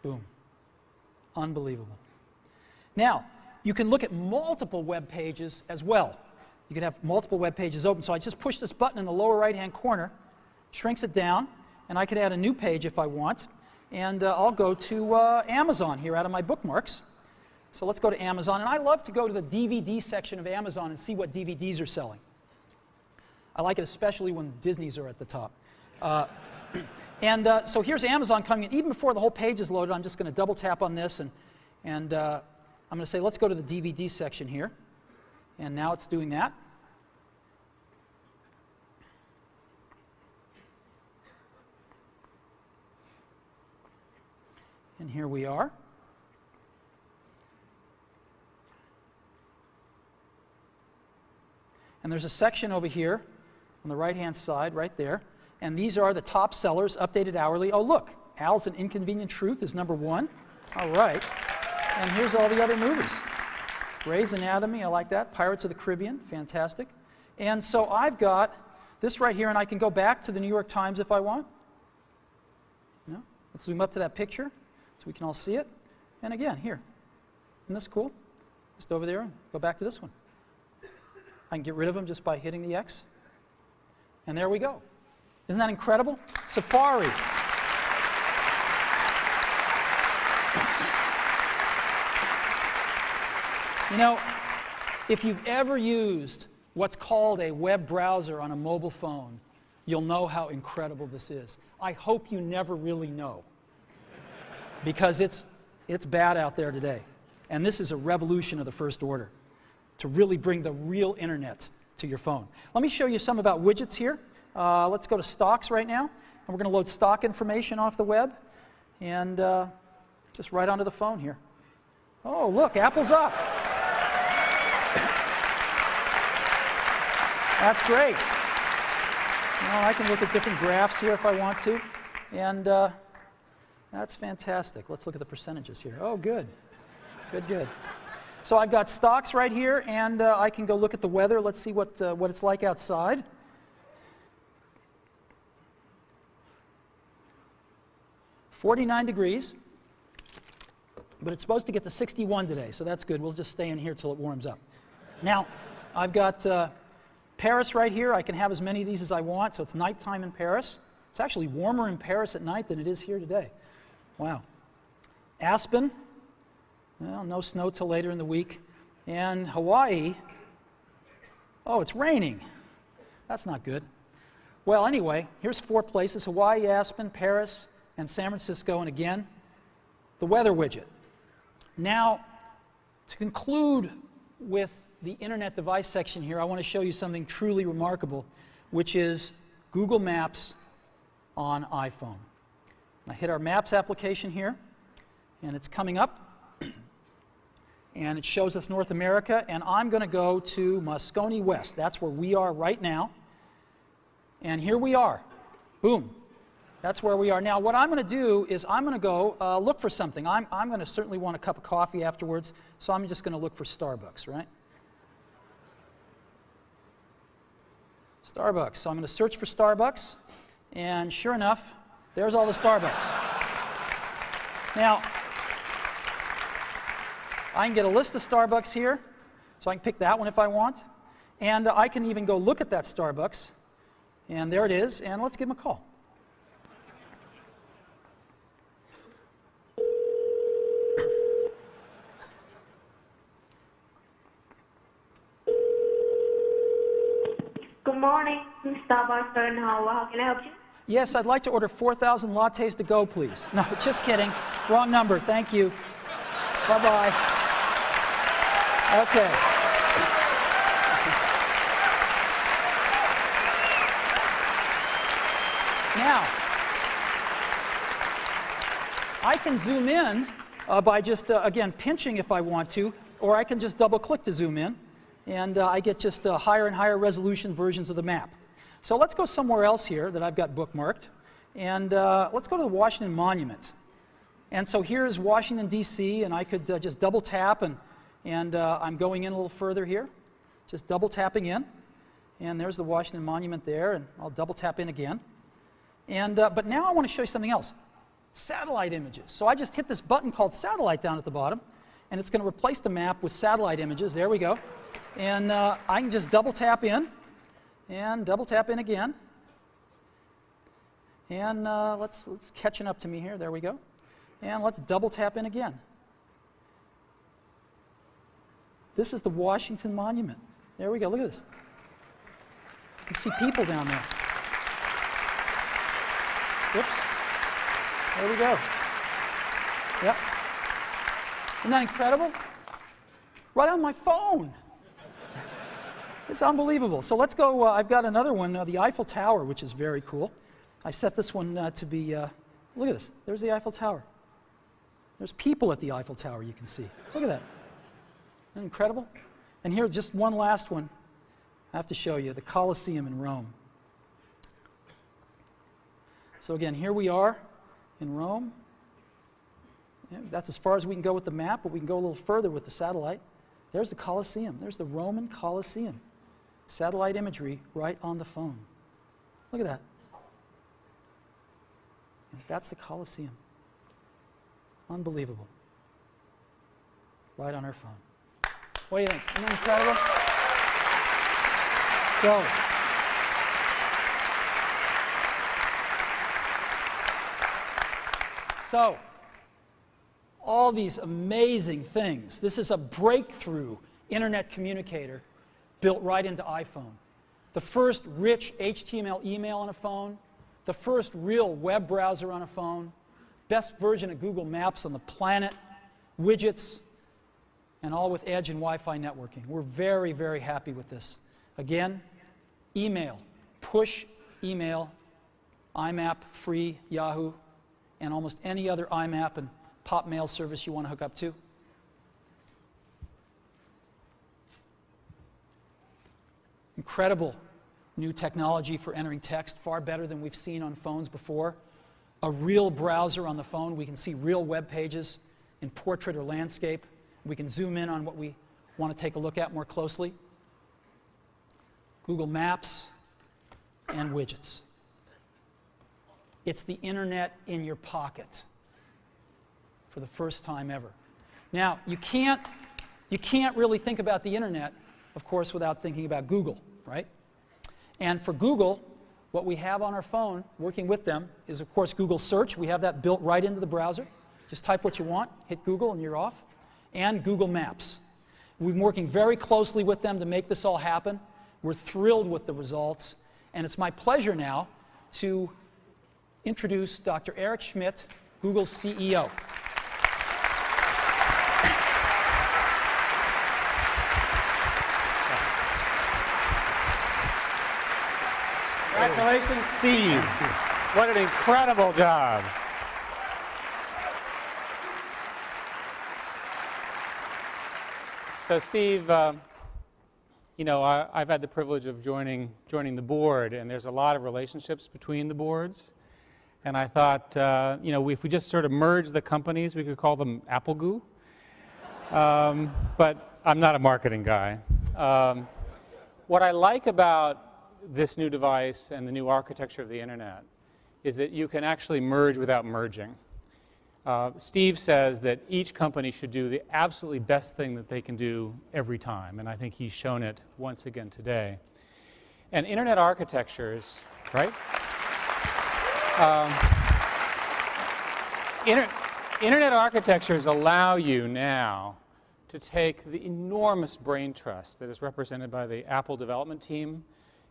Boom. Unbelievable. Now, you can look at multiple web pages as well. You can have multiple web pages open. So I just push this button in the lower right-hand corner, shrinks it down, and I could add a new page if I want. And I'll go to Amazon here out of my bookmarks. So let's go to Amazon. And I love to go to the DVD section of Amazon and see what DVDs are selling. I like it especially when Disney's are at the top. So here's Amazon coming in. Even before the whole page is loaded, I'm just going to double tap on this. And I'm going to say, let's go to the DVD section here. And now it's doing that. And here we are. And there's a section over here on the right-hand side, right there. And these are the top sellers, updated hourly. Oh, look, Al's An Inconvenient Truth is #1. All right. And here's all the other movies. Grey's Anatomy, I like that. Pirates of the Caribbean, fantastic. And so I've got this right here, and I can go back to the New York Times if I want. You know, let's zoom up to that picture so we can all see it. And again, here. Isn't this cool? Just over there and go back to this one. I can get rid of them just by hitting the X. And there we go. Isn't that incredible? Safari. You know, if you've ever used what's called a web browser on a mobile phone, you'll know how incredible this is. I hope you never really know, because it's bad out there today. And this is a revolution of the first order, to really bring the real internet to your phone. Let me show you some about widgets here. Let's go to stocks right now, and we're going to load stock information off the web, and just right onto the phone here. Oh, look, Apple's up. That's great. Now I can look at different graphs here if I want to. And that's fantastic. Let's look at the percentages here. Oh, good. Good, good. So I've got stocks right here, and I can go look at the weather. Let's see what it's like outside. "49 degrees, but it's supposed to get to 61 today, so that's good. We'll just stay in here till it warms up. Now, I've got Paris right here. I can have as many of these as I want, so it's nighttime in Paris. It's actually warmer in Paris at night than it is here today. Wow. Aspen, well, no snow till later in the week. And Hawaii, oh, it's raining. That's not good. Well, anyway, here's 4 places: Hawaii, Aspen, Paris, and San Francisco. And again, the weather widget. Now, to conclude with the Internet device section here, I want to show you something truly remarkable, which is Google Maps on iPhone. I hit our Maps application here, and it's coming up, and it shows us North America, and I'm going to go to Moscone West. That's where we are right now. And here we are. Boom. That's where we are. Now, what I'm going to do is I'm going to go look for something. I'm going to certainly want a cup of coffee afterwards, so I'm just going to look for Starbucks, right? Starbucks. So I'm going to search for Starbucks, and sure enough, there's all the Starbucks. Now, I can get a list of Starbucks here, so I can pick that one if I want, and I can even go look at that Starbucks, and there it is, and let's give them a call. Good morning, Starbucks in Howard. How can I help you? Yes, I'd like to order 4,000 lattes to go, please. No, just kidding. Wrong number. Thank you. Bye-bye. Okay. Now, I can zoom in by just, again, pinching if I want to, or I can just double-click to zoom in, and I get just higher and higher resolution versions of the map. So let's go somewhere else here that I've got bookmarked, and let's go to the Washington Monument. And so here's Washington, D.C., and I could just double tap, and I'm going in a little further here, just double tapping in, and there's the Washington Monument there, and I'll double tap in again. And but now I want to show you something else, satellite images. So I just hit this button called Satellite down at the bottom, and it's going to replace the map with satellite images. There we go. And I can just double tap in, and double tap in again. And let's catching up to me here. There we go. And let's double tap in again. This is the Washington Monument. There we go. Look at this. You see people down there. Whoops. There we go. Yep. Isn't that incredible? Right on my phone. It's unbelievable. So let's go. I've got another one, the Eiffel Tower, which is very cool. I set this one to be, look at this. There's the Eiffel Tower. There's people at the Eiffel Tower, you can see. Look at that. Isn't that incredible? And here, just one last one. I have to show you, the Colosseum in Rome. So again, here we are in Rome. Yeah, that's as far as we can go with the map, but we can go a little further with the satellite. There's the Colosseum. There's the Roman Colosseum. Satellite imagery right on the phone. Look at that. That's the Colosseum. Unbelievable. Right on our phone. What do you think? Isn't that incredible? So, all these amazing things. This is a breakthrough internet communicator built right into iPhone. The first rich HTML email on a phone, the first real web browser on a phone, best version of Google Maps on the planet, widgets, and all with Edge and Wi-Fi networking. We're very, very happy with this. Again, email, push email, IMAP, free, Yahoo, and almost any other IMAP and pop mail service you want to hook up to. Incredible new technology for entering text, far better than we've seen on phones before. A real browser on the phone. We can see real web pages in portrait or landscape. We can zoom in on what we want to take a look at more closely. Google Maps and widgets. It's the internet in your pocket for the first time ever. Now, you can't really think about the internet, of course, without thinking about Google, right? And for Google, what we have on our phone, working with them, is, of course, Google Search. We have that built right into the browser. Just type what you want, hit Google, and you're off. And Google Maps. We've been working very closely with them to make this all happen. We're thrilled with the results. And it's my pleasure now to introduce Dr. Eric Schmidt, Google's CEO. Congratulations, Steve. What an incredible job. So, Steve, you know, I've had the privilege of joining the board, and there's a lot of relationships between the boards. And I thought, you know, if we just sort of merge the companies, we could call them Apple Goo. But I'm not a marketing guy. What I like about this new device and the new architecture of the internet is that you can actually merge without merging. Steve says that each company should do the absolutely best thing that they can do every time, and I think he's shown it once again today. And internet architectures, right? Internet architectures allow you now to take the enormous brain trust that is represented by the Apple development team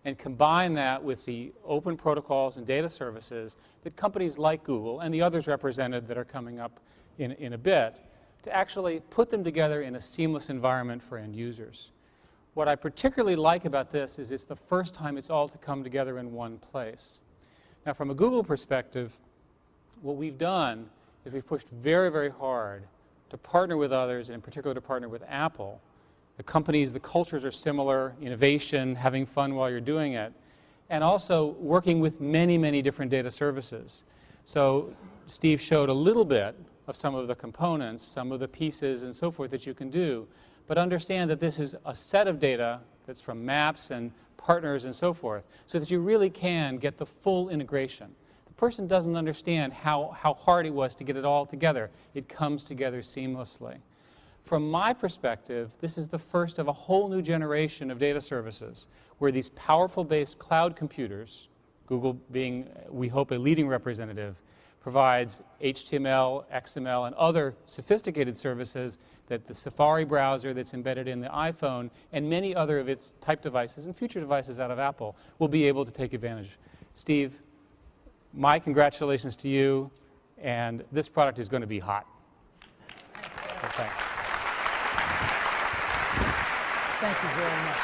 and combine that with the open protocols and data services that companies like Google and the others represented that are coming up in a bit to actually put them together in a seamless environment for end users. What I particularly like about this is it's the first time it's all to come together in one place. Now, from a Google perspective, what we've done is we've pushed very, very hard to partner with others, and in particular to partner with Apple. The companies, the cultures are similar, innovation, having fun while you're doing it, and also working with many, many different data services. So Steve showed a little bit of some of the components, some of the pieces and so forth that you can do, but understand that this is a set of data that's from maps and partners and so forth, so that you really can get the full integration. The person doesn't understand how hard it was to get it all together. It comes together seamlessly. From my perspective, this is the first of a whole new generation of data services where these powerful-based cloud computers, Google being, we hope, a leading representative, provides HTML, XML, and other sophisticated services that the Safari browser that's embedded in the iPhone and many other of its type devices and future devices out of Apple will be able to take advantage. Steve, my congratulations to you, and this product is going to be hot. So thanks. Thank you very much.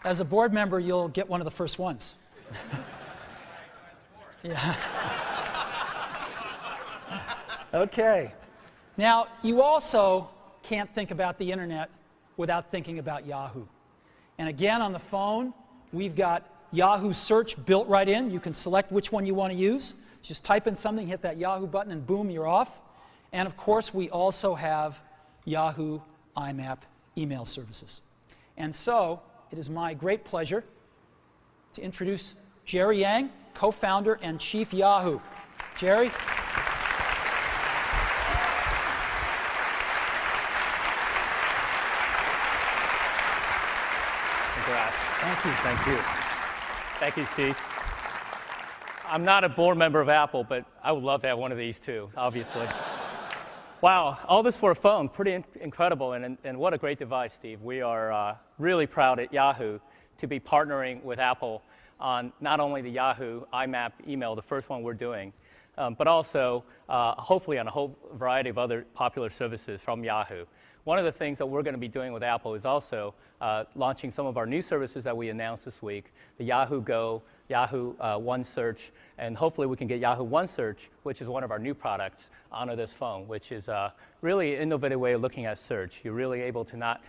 As a board member, you'll get one of the first ones. Yeah. Okay. Now, you also can't think about the internet without thinking about Yahoo. And again, on the phone, we've got Yahoo Search built right in. You can select which one you want to use. Just type in something, hit that Yahoo button, and boom, you're off. And of course, we also have Yahoo IMAP email services. And so, it is my great pleasure to introduce Jerry Yang, co-founder and chief Yahoo. Jerry? Congrats. Thank you. Thank you. Thank you, Steve. I'm not a board member of Apple, but I would love to have one of these too, obviously. Wow, all this for a phone, pretty incredible, and what a great device, Steve. We are really proud at Yahoo to be partnering with Apple on not only the Yahoo IMAP email, the first one we're doing, but also hopefully on a whole variety of other popular services from Yahoo. One of the things that we're going to be doing with Apple is also launching some of our new services that we announced this week, the Yahoo Go, Yahoo One Search, and hopefully we can get Yahoo One Search, which is one of our new products, onto this phone, which is really an innovative way of looking at search. You're really able to not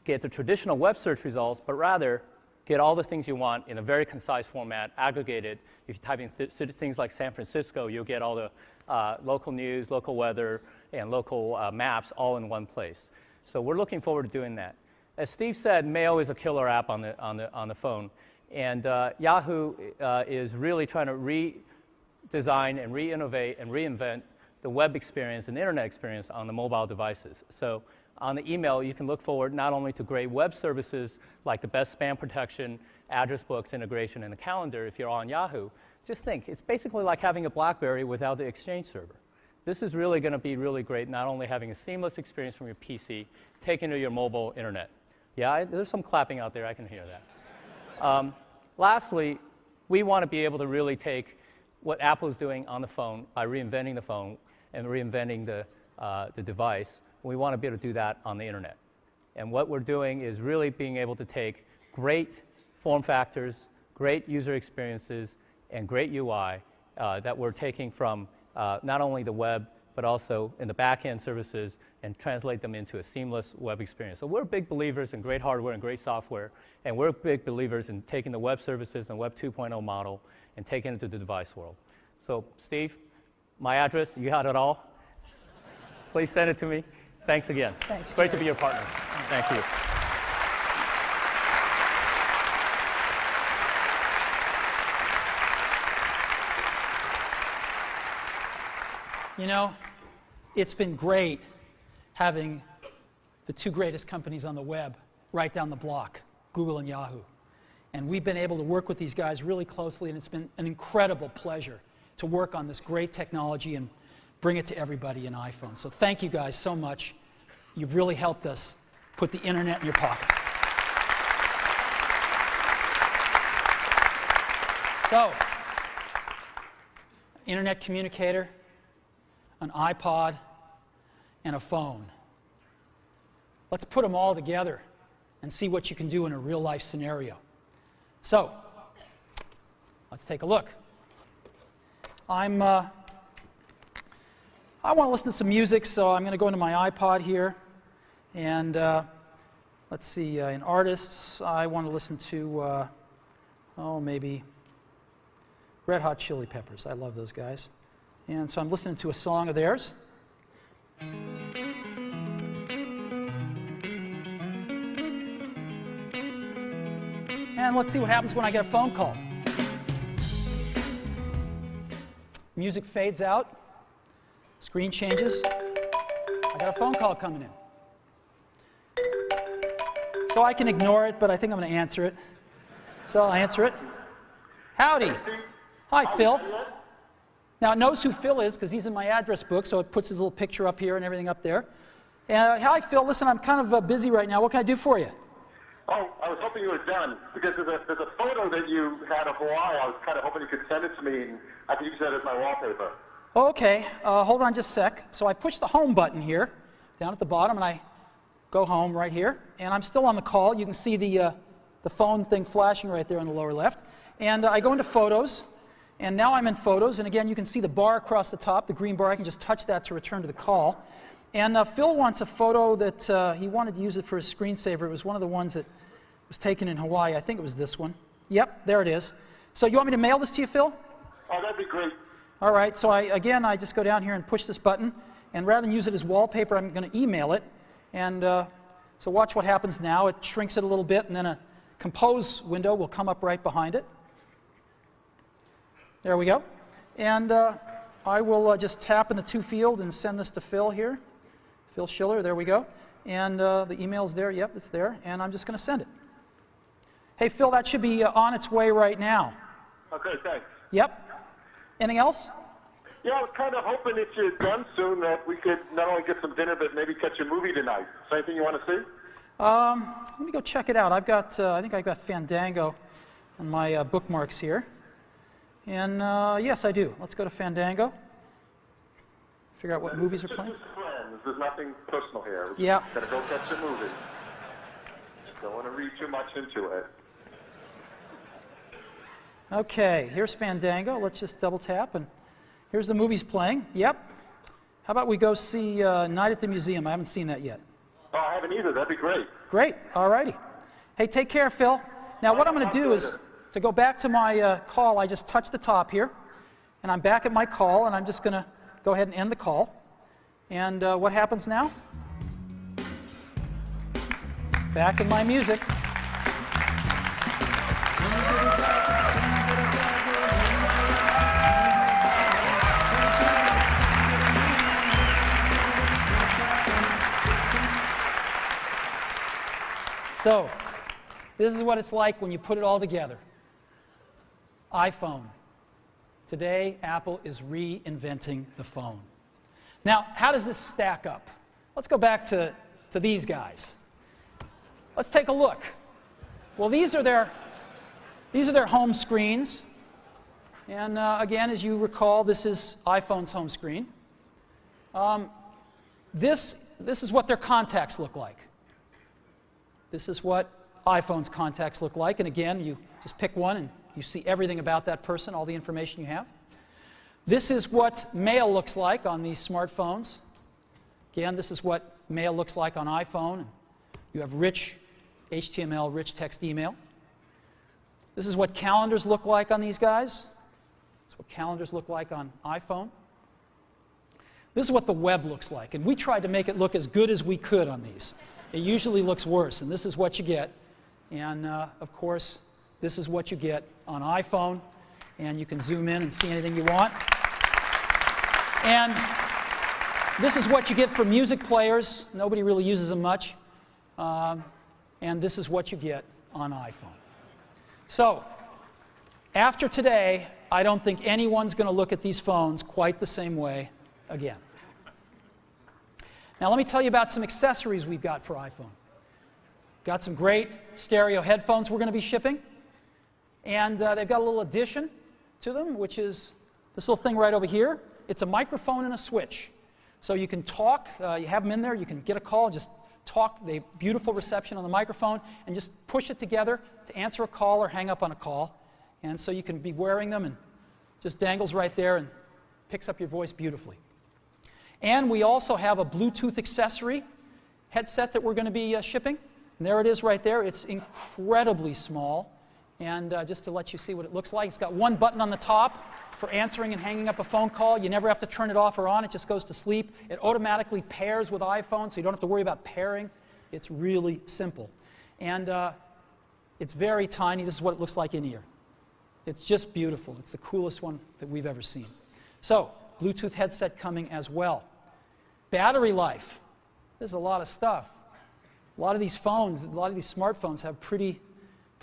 get the traditional web search results, but rather get all the things you want in a very concise format, aggregated. If you type in things like San Francisco, you'll get all the local news, local weather, and local maps all in one place. So we're looking forward to doing that. As Steve said, Mail is a killer app on the phone, and Yahoo is really trying to redesign and re-innovate and reinvent the web experience and internet experience on the mobile devices. So on the email, you can look forward not only to great web services like the best spam protection, address books integration, and the calendar if you're on Yahoo. Just think, it's basically like having a BlackBerry without the Exchange server. This is really going to be really great, not only having a seamless experience from your PC, taken to your mobile internet. Yeah, there's some clapping out there, I can hear that. Lastly, we want to be able to really take what Apple is doing on the phone by reinventing the phone and reinventing the device. We want to be able to do that on the internet. And what we're doing is really being able to take great form factors, great user experiences, and great UI that we're taking from not only the web, but also in the back-end services and translate them into a seamless web experience. So we're big believers in great hardware and great software, and we're big believers in taking the web services and the Web 2.0 model and taking it to the device world. So Steve, my address, you got it all. Please send it to me. Thanks again. Thanks, Great to Jerry. be your partner. Thank you. You know, it's been great having the two greatest companies on the web right down the block, Google and Yahoo. And we've been able to work with these guys really closely, and it's been an incredible pleasure to work on this great technology and bring it to everybody in iPhone. So thank you guys so much. You've really helped us put the internet in your pocket. So, internet communicator, an iPod, and a phone. Let's put them all together and see what you can do in a real-life scenario. So, let's take a look. I want to listen to some music, so I'm going to go into my iPod here, and let's see, in artists, I want to listen to, maybe Red Hot Chili Peppers. I love those guys. And so I'm listening to a song of theirs. And let's see what happens when I get a phone call. Music fades out. Screen changes. I got a phone call coming in. So I can ignore it, but I think I'm going to answer it. So I'll answer it. Howdy. Hi, Phil. Now, it knows who Phil is because he's in my address book, so it puts his little picture up here and everything up there. Hi, Phil. Listen, I'm kind of busy right now. What can I do for you? Oh, I was hoping you were done because there's a photo that you had of Hawaii. I was kind of hoping you could send it to me, and I could use that as my wallpaper. Okay. Hold on just a sec. So I push the home button here down at the bottom, and I go home right here. And I'm still on the call. You can see the phone thing flashing right there on the lower left. And I go into Photos. And now I'm in Photos, and again, you can see the bar across the top, the green bar. I can just touch that to return to the call. And Phil wants a photo that he wanted to use it for his screensaver. It was one of the ones that was taken in Hawaii. I think it was this one. Yep, there it is. So you want me to mail this to you, Phil? Oh, that'd be great. All right, so I just go down here and push this button, and rather than use it as wallpaper, I'm going to email it. And so watch what happens now. It shrinks it a little bit, and then a Compose window will come up right behind it. There we go. And I will just tap in the to field and send this to Phil here. Phil Schiller, there we go. And the email's there. Yep, it's there. And I'm just going to send it. Hey, Phil, that should be on its way right now. Okay, thanks. Yep. Anything else? Yeah, I was kind of hoping if you're done soon that we could not only get some dinner, but maybe catch a movie tonight. Is there anything you want to see? Let me go check it out. I've got, I think I've got Fandango on my bookmarks here. And yes, I do. Let's go to Fandango. Figure out what movies are playing. Just friends. There's nothing personal here. Yeah. Gotta go catch a movie. Don't want to read too much into it. Okay, here's Fandango. Let's just double tap, and here's the movies playing. Yep. How about we go see Night at the Museum? I haven't seen that yet. Oh, I haven't either. That'd be great. Great. All righty. Hey, take care, Phil. Now, what I'm going to do is, to go back to my call, I just touched the top here, and I'm back at my call, and I'm just going to go ahead and end the call. And what happens now? Back in my music. So, this is what it's like when you put it all together. iPhone. Today, Apple is reinventing the phone. Now, how does this stack up? Let's go back to these guys. Let's take a look. Well, these are their home screens. And again, as you recall, this is iPhone's home screen. This is what their contacts look like. This is what iPhone's contacts look like. And again, you just pick one and you see everything about that person, all the information you have. This is what mail looks like on these smartphones. Again, this is what mail looks like on iPhone. You have rich HTML, rich text email. This is what calendars look like on these guys. This is what calendars look like on iPhone. This is what the web looks like. And we tried to make it look as good as we could on these. It usually looks worse, and this is what you get. And of course, this is what you get on iPhone. And you can zoom in and see anything you want. And this is what you get for music players. Nobody really uses them much. And this is what you get on iPhone. So, after today, I don't think anyone's going to look at these phones quite the same way again. Now, let me tell you about some accessories we've got for iPhone. Got some great stereo headphones we're going to be shipping. And they've got a little addition to them, which is this little thing right over here. It's a microphone and a switch. So you can talk, you have them in there, you can get a call, just talk, they have beautiful reception on the microphone, and just push it together to answer a call or hang up on a call. And so you can be wearing them and just dangles right there and picks up your voice beautifully. And we also have a Bluetooth accessory headset that we're going to be shipping. And there it is right there. It's incredibly small. And just to let you see what it looks like, it's got one button on the top for answering and hanging up a phone call. You never have to turn it off or on. It just goes to sleep. It automatically pairs with iPhone, so you don't have to worry about pairing. It's really simple. And it's very tiny. This is what it looks like in ear. It's just beautiful. It's the coolest one that we've ever seen. So, Bluetooth headset coming as well. Battery life. There's a lot of stuff. A lot of these phones, a lot of these smartphones have pretty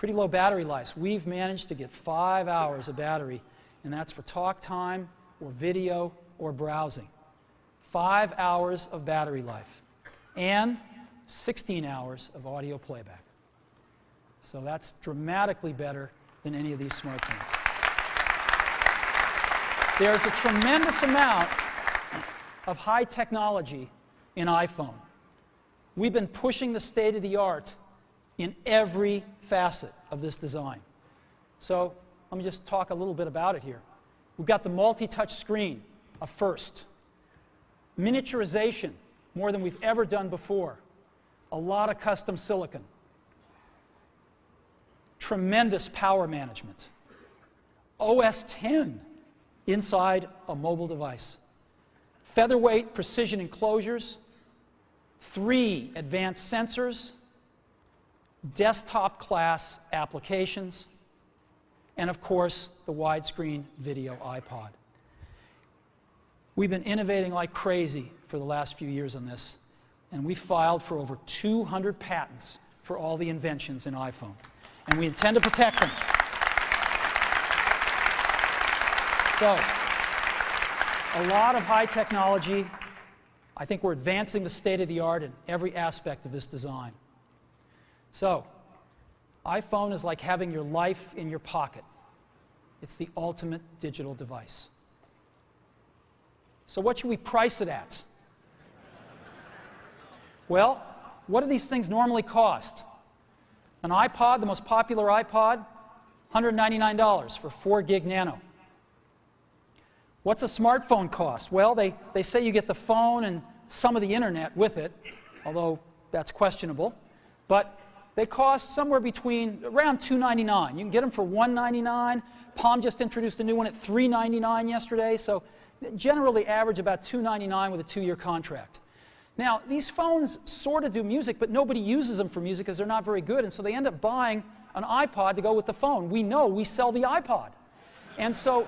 low battery lives. We've managed to get 5 hours of battery, and that's for talk time or video or browsing. 5 hours of battery life and 16 hours of audio playback. So that's dramatically better than any of these smartphones. There's a tremendous amount of high technology in iPhone. We've been pushing the state of the art in every facet of this design. So let me just talk a little bit about it here. We've got the multi-touch screen, a first. Miniaturization, more than we've ever done before. A lot of custom silicon. Tremendous power management. OS X inside a mobile device. Featherweight precision enclosures. 3 advanced sensors. Desktop class applications, and of course, the widescreen video iPod. We've been innovating like crazy for the last few years on this, and we filed for over 200 patents for all the inventions in iPhone, and we intend to protect them. So, a lot of high technology. I think we're advancing the state of the art in every aspect of this design. So, iPhone is like having your life in your pocket. It's the ultimate digital device. So what should we price it at? Well, what do these things normally cost? An iPod, the most popular iPod, $199 for 4 gig nano. What's a smartphone cost? Well, they say you get the phone and some of the internet with it, although that's questionable. But they cost somewhere between around $299. You can get them for $199. Palm just introduced a new one at $399 yesterday, so generally average about $299 with a 2-year contract. Now, these phones sort of do music, but nobody uses them for music because they're not very good, and so they end up buying an iPod to go with the phone. We know we sell the iPod. And so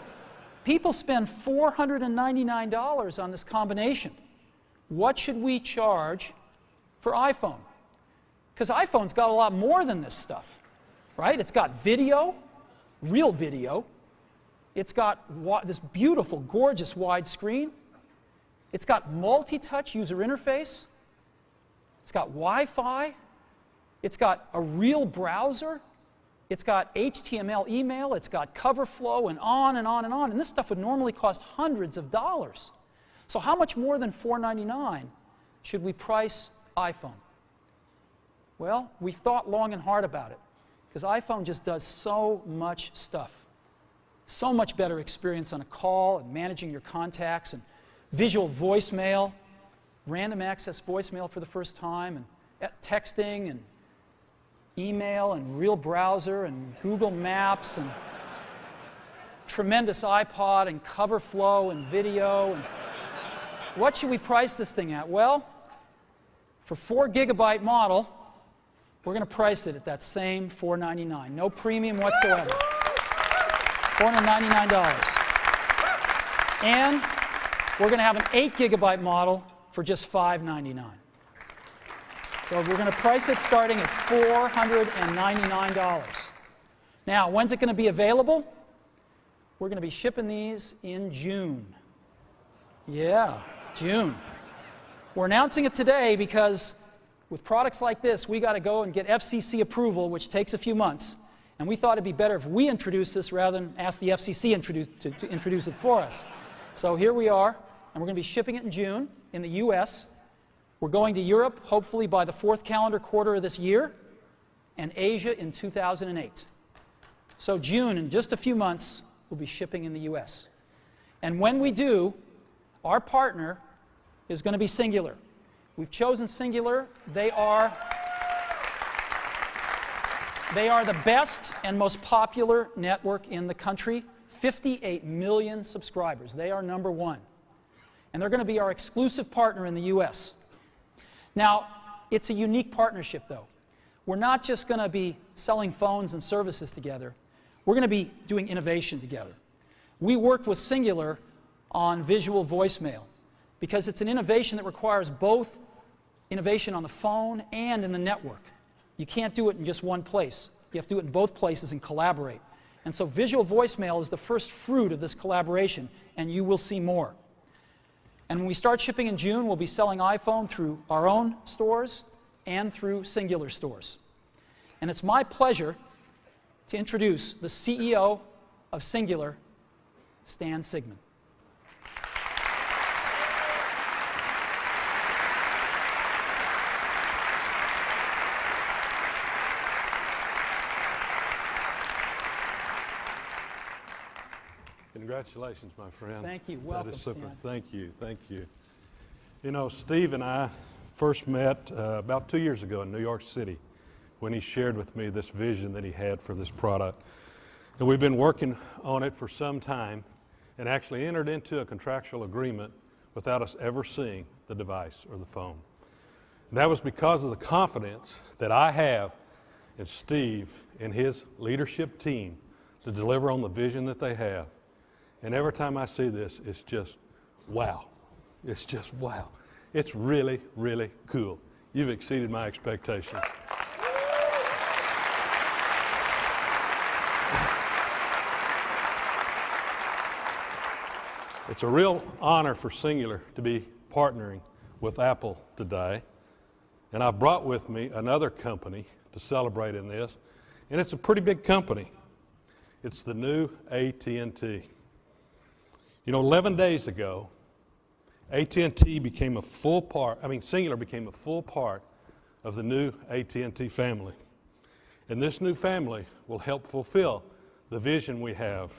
people spend $499 on this combination. What should we charge for iPhone? Because iPhone's got a lot more than this stuff, right? It's got video, real video. It's got this beautiful, gorgeous widescreen. It's got multi-touch user interface. It's got Wi-Fi. It's got a real browser. It's got HTML email. It's got cover flow and on and on and on. And this stuff would normally cost hundreds of dollars. So how much more than $499 should we price iPhone? Well, we thought long and hard about it because iPhone just does so much stuff. So much better experience on a call and managing your contacts and visual voicemail, random access voicemail for the first time, and texting and email and real browser and Google Maps and tremendous iPod and cover flow and video. And what should we price this thing at? Well, for 4 gigabyte model, we're going to price it at that same $499. No premium whatsoever. $499. And we're going to have an 8 gigabyte model for just $599. So we're going to price it starting at $499. Now, when's it going to be available? We're going to be shipping these in June. Yeah, June. We're announcing it today because with products like this, we got to go and get FCC approval, which takes a few months. And we thought it'd be better if we introduce this rather than ask the FCC to introduce it for us. So here we are, and we're going to be shipping it in June in the US. We're going to Europe, hopefully by the 4th calendar quarter of this year, and Asia in 2008. So June, in just a few months, we'll be shipping in the US. And when we do, our partner is going to be Singular. We've chosen Singular. They are the best and most popular network in the country. 58 million subscribers. They are number one. And they're going to be our exclusive partner in the US. Now, it's a unique partnership, though. We're not just going to be selling phones and services together. We're going to be doing innovation together. We worked with Singular on visual voicemail because it's an innovation that requires both innovation on the phone and in the network. You can't do it in just one place. You have to do it in both places and collaborate. And so visual voicemail is the first fruit of this collaboration, and you will see more. And when we start shipping in June, we'll be selling iPhone through our own stores and through Singular stores. And it's my pleasure to introduce the CEO of Singular, Stan Sigman. Congratulations, my friend. Thank you. Welcome, that is super. Stan. Thank you. Thank you. You know, Steve and I first met about 2 years ago in New York City when he shared with me this vision that he had for this product. And we've been working on it for some time and actually entered into a contractual agreement without us ever seeing the device or the phone. And that was because of the confidence that I have in Steve and his leadership team to deliver on the vision that they have. And every time I see this, it's just wow. It's just wow. It's really, really cool. You've exceeded my expectations. It's a real honor for Singular to be partnering with Apple today. And I've brought with me another company to celebrate in this. And it's a pretty big company. It's the new AT&T. You know, 11 days ago, AT&T became a full part, Cingular became a full part of the new AT&T family. And this new family will help fulfill the vision we have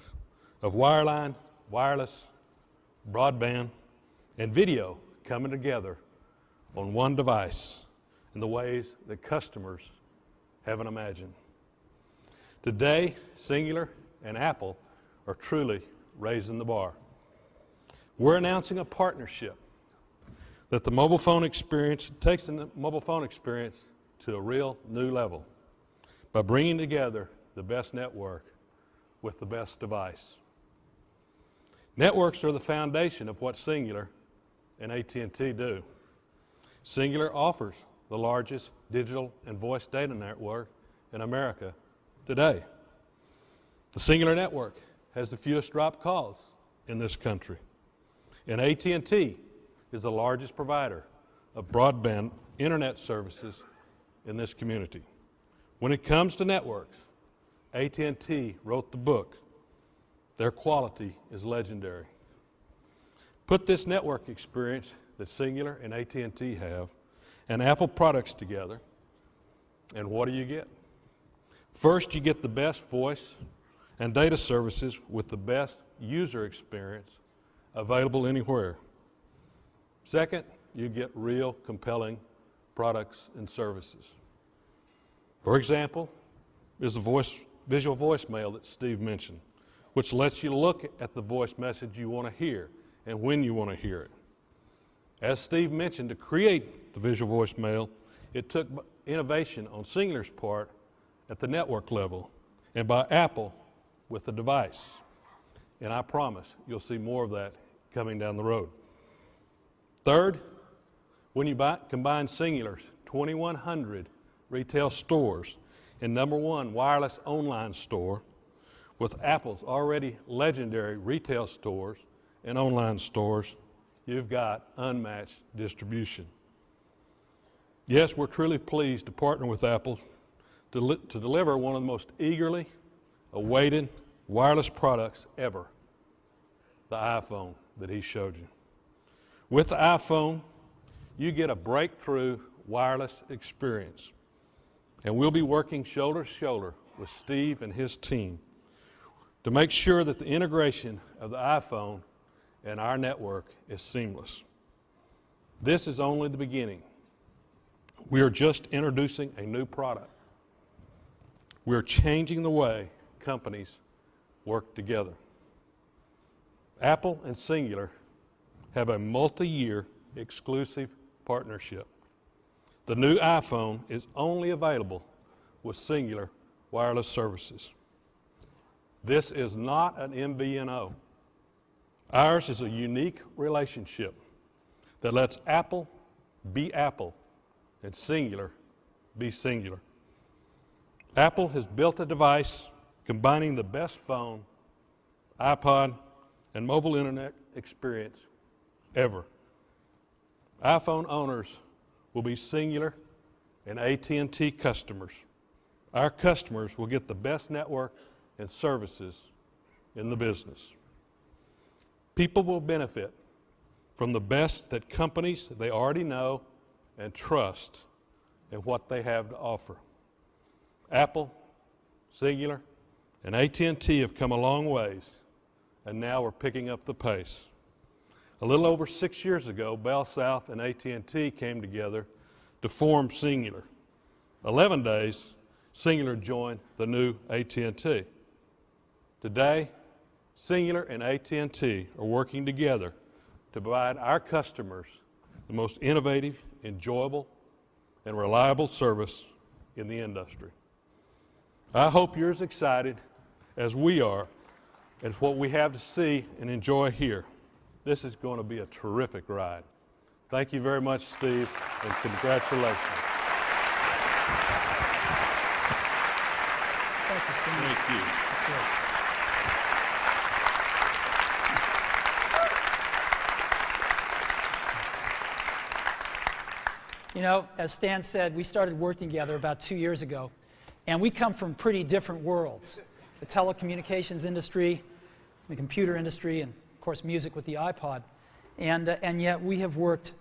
of wireline, wireless, broadband, and video coming together on one device in the ways that customers haven't imagined. Today, Cingular and Apple are truly raising the bar. We're announcing a partnership that the mobile phone experience takes the mobile phone experience to a real new level by bringing together the best network with the best device. Networks are the foundation of what Cingular and AT&T do. Cingular offers the largest digital and voice data network in America today. The Cingular network has the fewest dropped calls in this country. And AT&T is the largest provider of broadband internet services in this community. When it comes to networks, AT&T wrote the book. Their quality is legendary. Put this network experience that Cingular and AT&T have and Apple products together, and what do you get? First, you get the best voice and data services with the best user experience available anywhere. Second, you get real compelling products and services. For example, is the visual voicemail that Steve mentioned, which lets you look at the voice message you want to hear and when you want to hear it. As Steve mentioned, to create the visual voicemail, it took innovation on Cingular's part at the network level and by Apple with the device. And I promise you'll see more of that coming down the road. Third, when you combine Cingular's 2,100 retail stores and #1 wireless online store with Apple's already legendary retail stores and online stores, you've got unmatched distribution. Yes, we're truly pleased to partner with Apple to deliver one of the most eagerly awaited wireless products ever, the iPhone that he showed you. With the iPhone, you get a breakthrough wireless experience. And we'll be working shoulder to shoulder with Steve and his team to make sure that the integration of the iPhone and our network is seamless. This is only the beginning. We are just introducing a new product. We're changing the way companies work together. Apple and Cingular have a multi-year exclusive partnership. The new iPhone is only available with Cingular wireless services. This is not an MVNO. Ours is a unique relationship that lets Apple be Apple and Cingular be Cingular. Apple has built a device combining the best phone, iPod, and mobile internet experience ever. iPhone owners will be Cingular and AT&T customers. Our customers will get the best network and services in the business. People will benefit from the best that companies they already know and trust in what they have to offer. Apple, Cingular, and AT&T have come a long ways, and now we're picking up the pace. A little over 6 years ago, Bell South and AT&T came together to form Cingular. 11 days, Cingular joined the new AT&T. Today, Cingular and AT&T are working together to provide our customers the most innovative, enjoyable, and reliable service in the industry. I hope you're as excited as we are as what we have to see and enjoy here. This is going to be a terrific ride. Thank you very much, Steve, and congratulations. Thank you, Steve. Thank you. You know, as Stan said, we started working together about 2 years ago, and we come from pretty different worlds. The telecommunications industry, the computer industry, and of course music with the iPod. And yet we have worked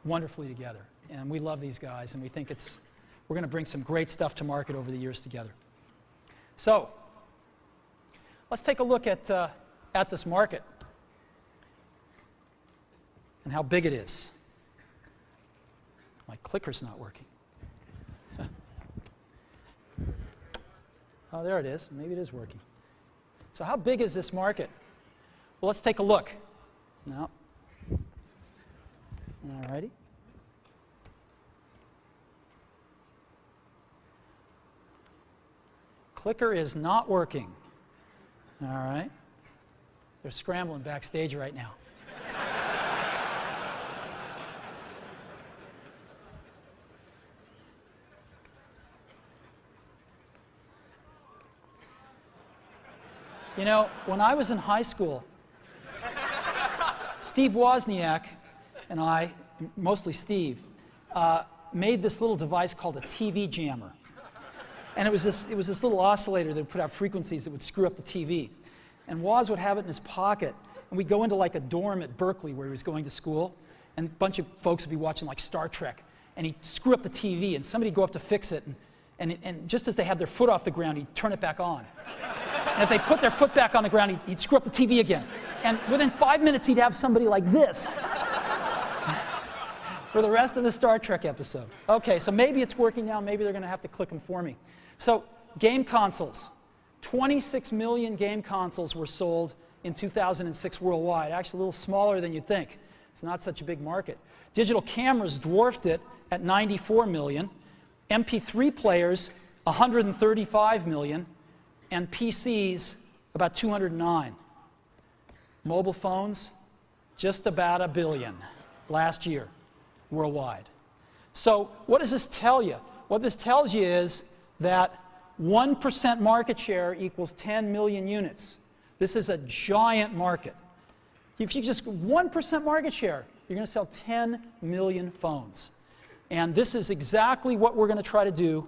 wonderfully together. And we love these guys, and we think we're going to bring some great stuff to market over the years together. So let's take a look at this market and how big it is. My clicker's not working. Oh, there it is. Maybe it is working. So how big is this market? Well, let's take a look. Now, all righty. Clicker is not working. All right. They're scrambling backstage right now. You know, when I was in high school, Steve Wozniak and I, mostly Steve, made this little device called a TV jammer. And it was this little oscillator that would put out frequencies that would screw up the TV. And Woz would have it in his pocket, and we'd go into like a dorm at Berkeley where he was going to school, and a bunch of folks would be watching like Star Trek, and he'd screw up the TV, and somebody'd go up to fix it, and just as they had their foot off the ground, he'd turn it back on. And if they put their foot back on the ground, he'd screw up the TV again. And within 5 minutes, he'd have somebody like this for the rest of the Star Trek episode. Okay, so maybe it's working now. Maybe they're going to have to click them for me. So game consoles. 26 million game consoles were sold in 2006 worldwide. Actually, a little smaller than you'd think. It's not such a big market. Digital cameras dwarfed it at 94 million. MP3 players, 135 million. And PCs, about 209. Mobile phones, just about 1 billion last year worldwide. So what does this tell you? What this tells you is that 1% market share equals 10 million units. This is a giant market. If you just 1% market share, you're going to sell 10 million phones. And this is exactly what we're going to try to do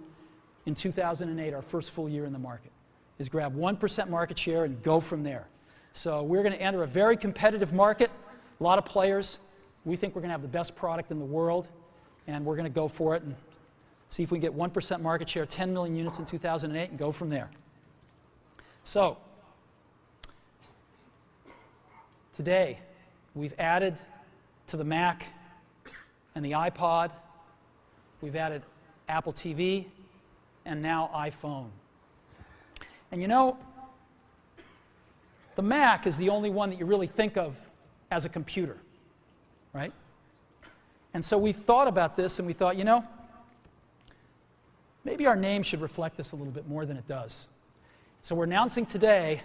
in 2008, our first full year in the market, is grab 1% market share and go from there. So we're going to enter a very competitive market, a lot of players. We think we're going to have the best product in the world, and we're going to go for it and see if we can get 1% market share, 10 million units in 2008, and go from there. So today, we've added to the Mac and the iPod, we've added Apple TV, and now iPhone. And you know, the Mac is the only one that you really think of as a computer, right? And so we thought about this and we thought, you know, maybe our name should reflect this a little bit more than it does. So we're announcing today,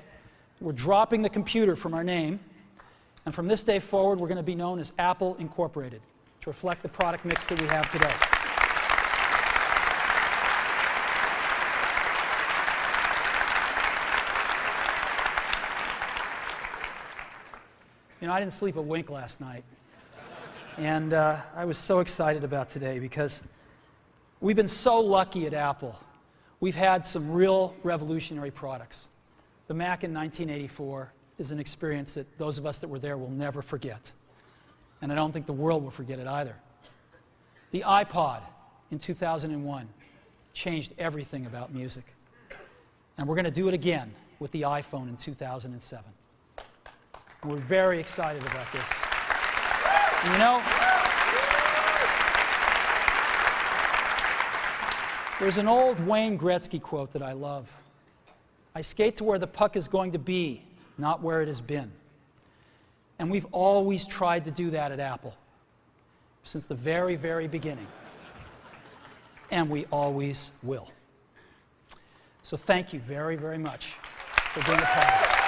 we're dropping the computer from our name, and from this day forward, we're going to be known as Apple Incorporated to reflect the product mix that we have today. You know, I didn't sleep a wink last night, and I was so excited about today because we've been so lucky at Apple. We've had some real revolutionary products. The Mac in 1984 is an experience that those of us that were there will never forget, and I don't think the world will forget it either. The iPod in 2001 changed everything about music, and we're going to do it again with the iPhone in 2007. And we're very excited about this. And you know, there's an old Wayne Gretzky quote that I love. I skate to where the puck is going to be, not where it has been. And we've always tried to do that at Apple, since the very, very beginning. And we always will. So thank you very, very much for being a part of this.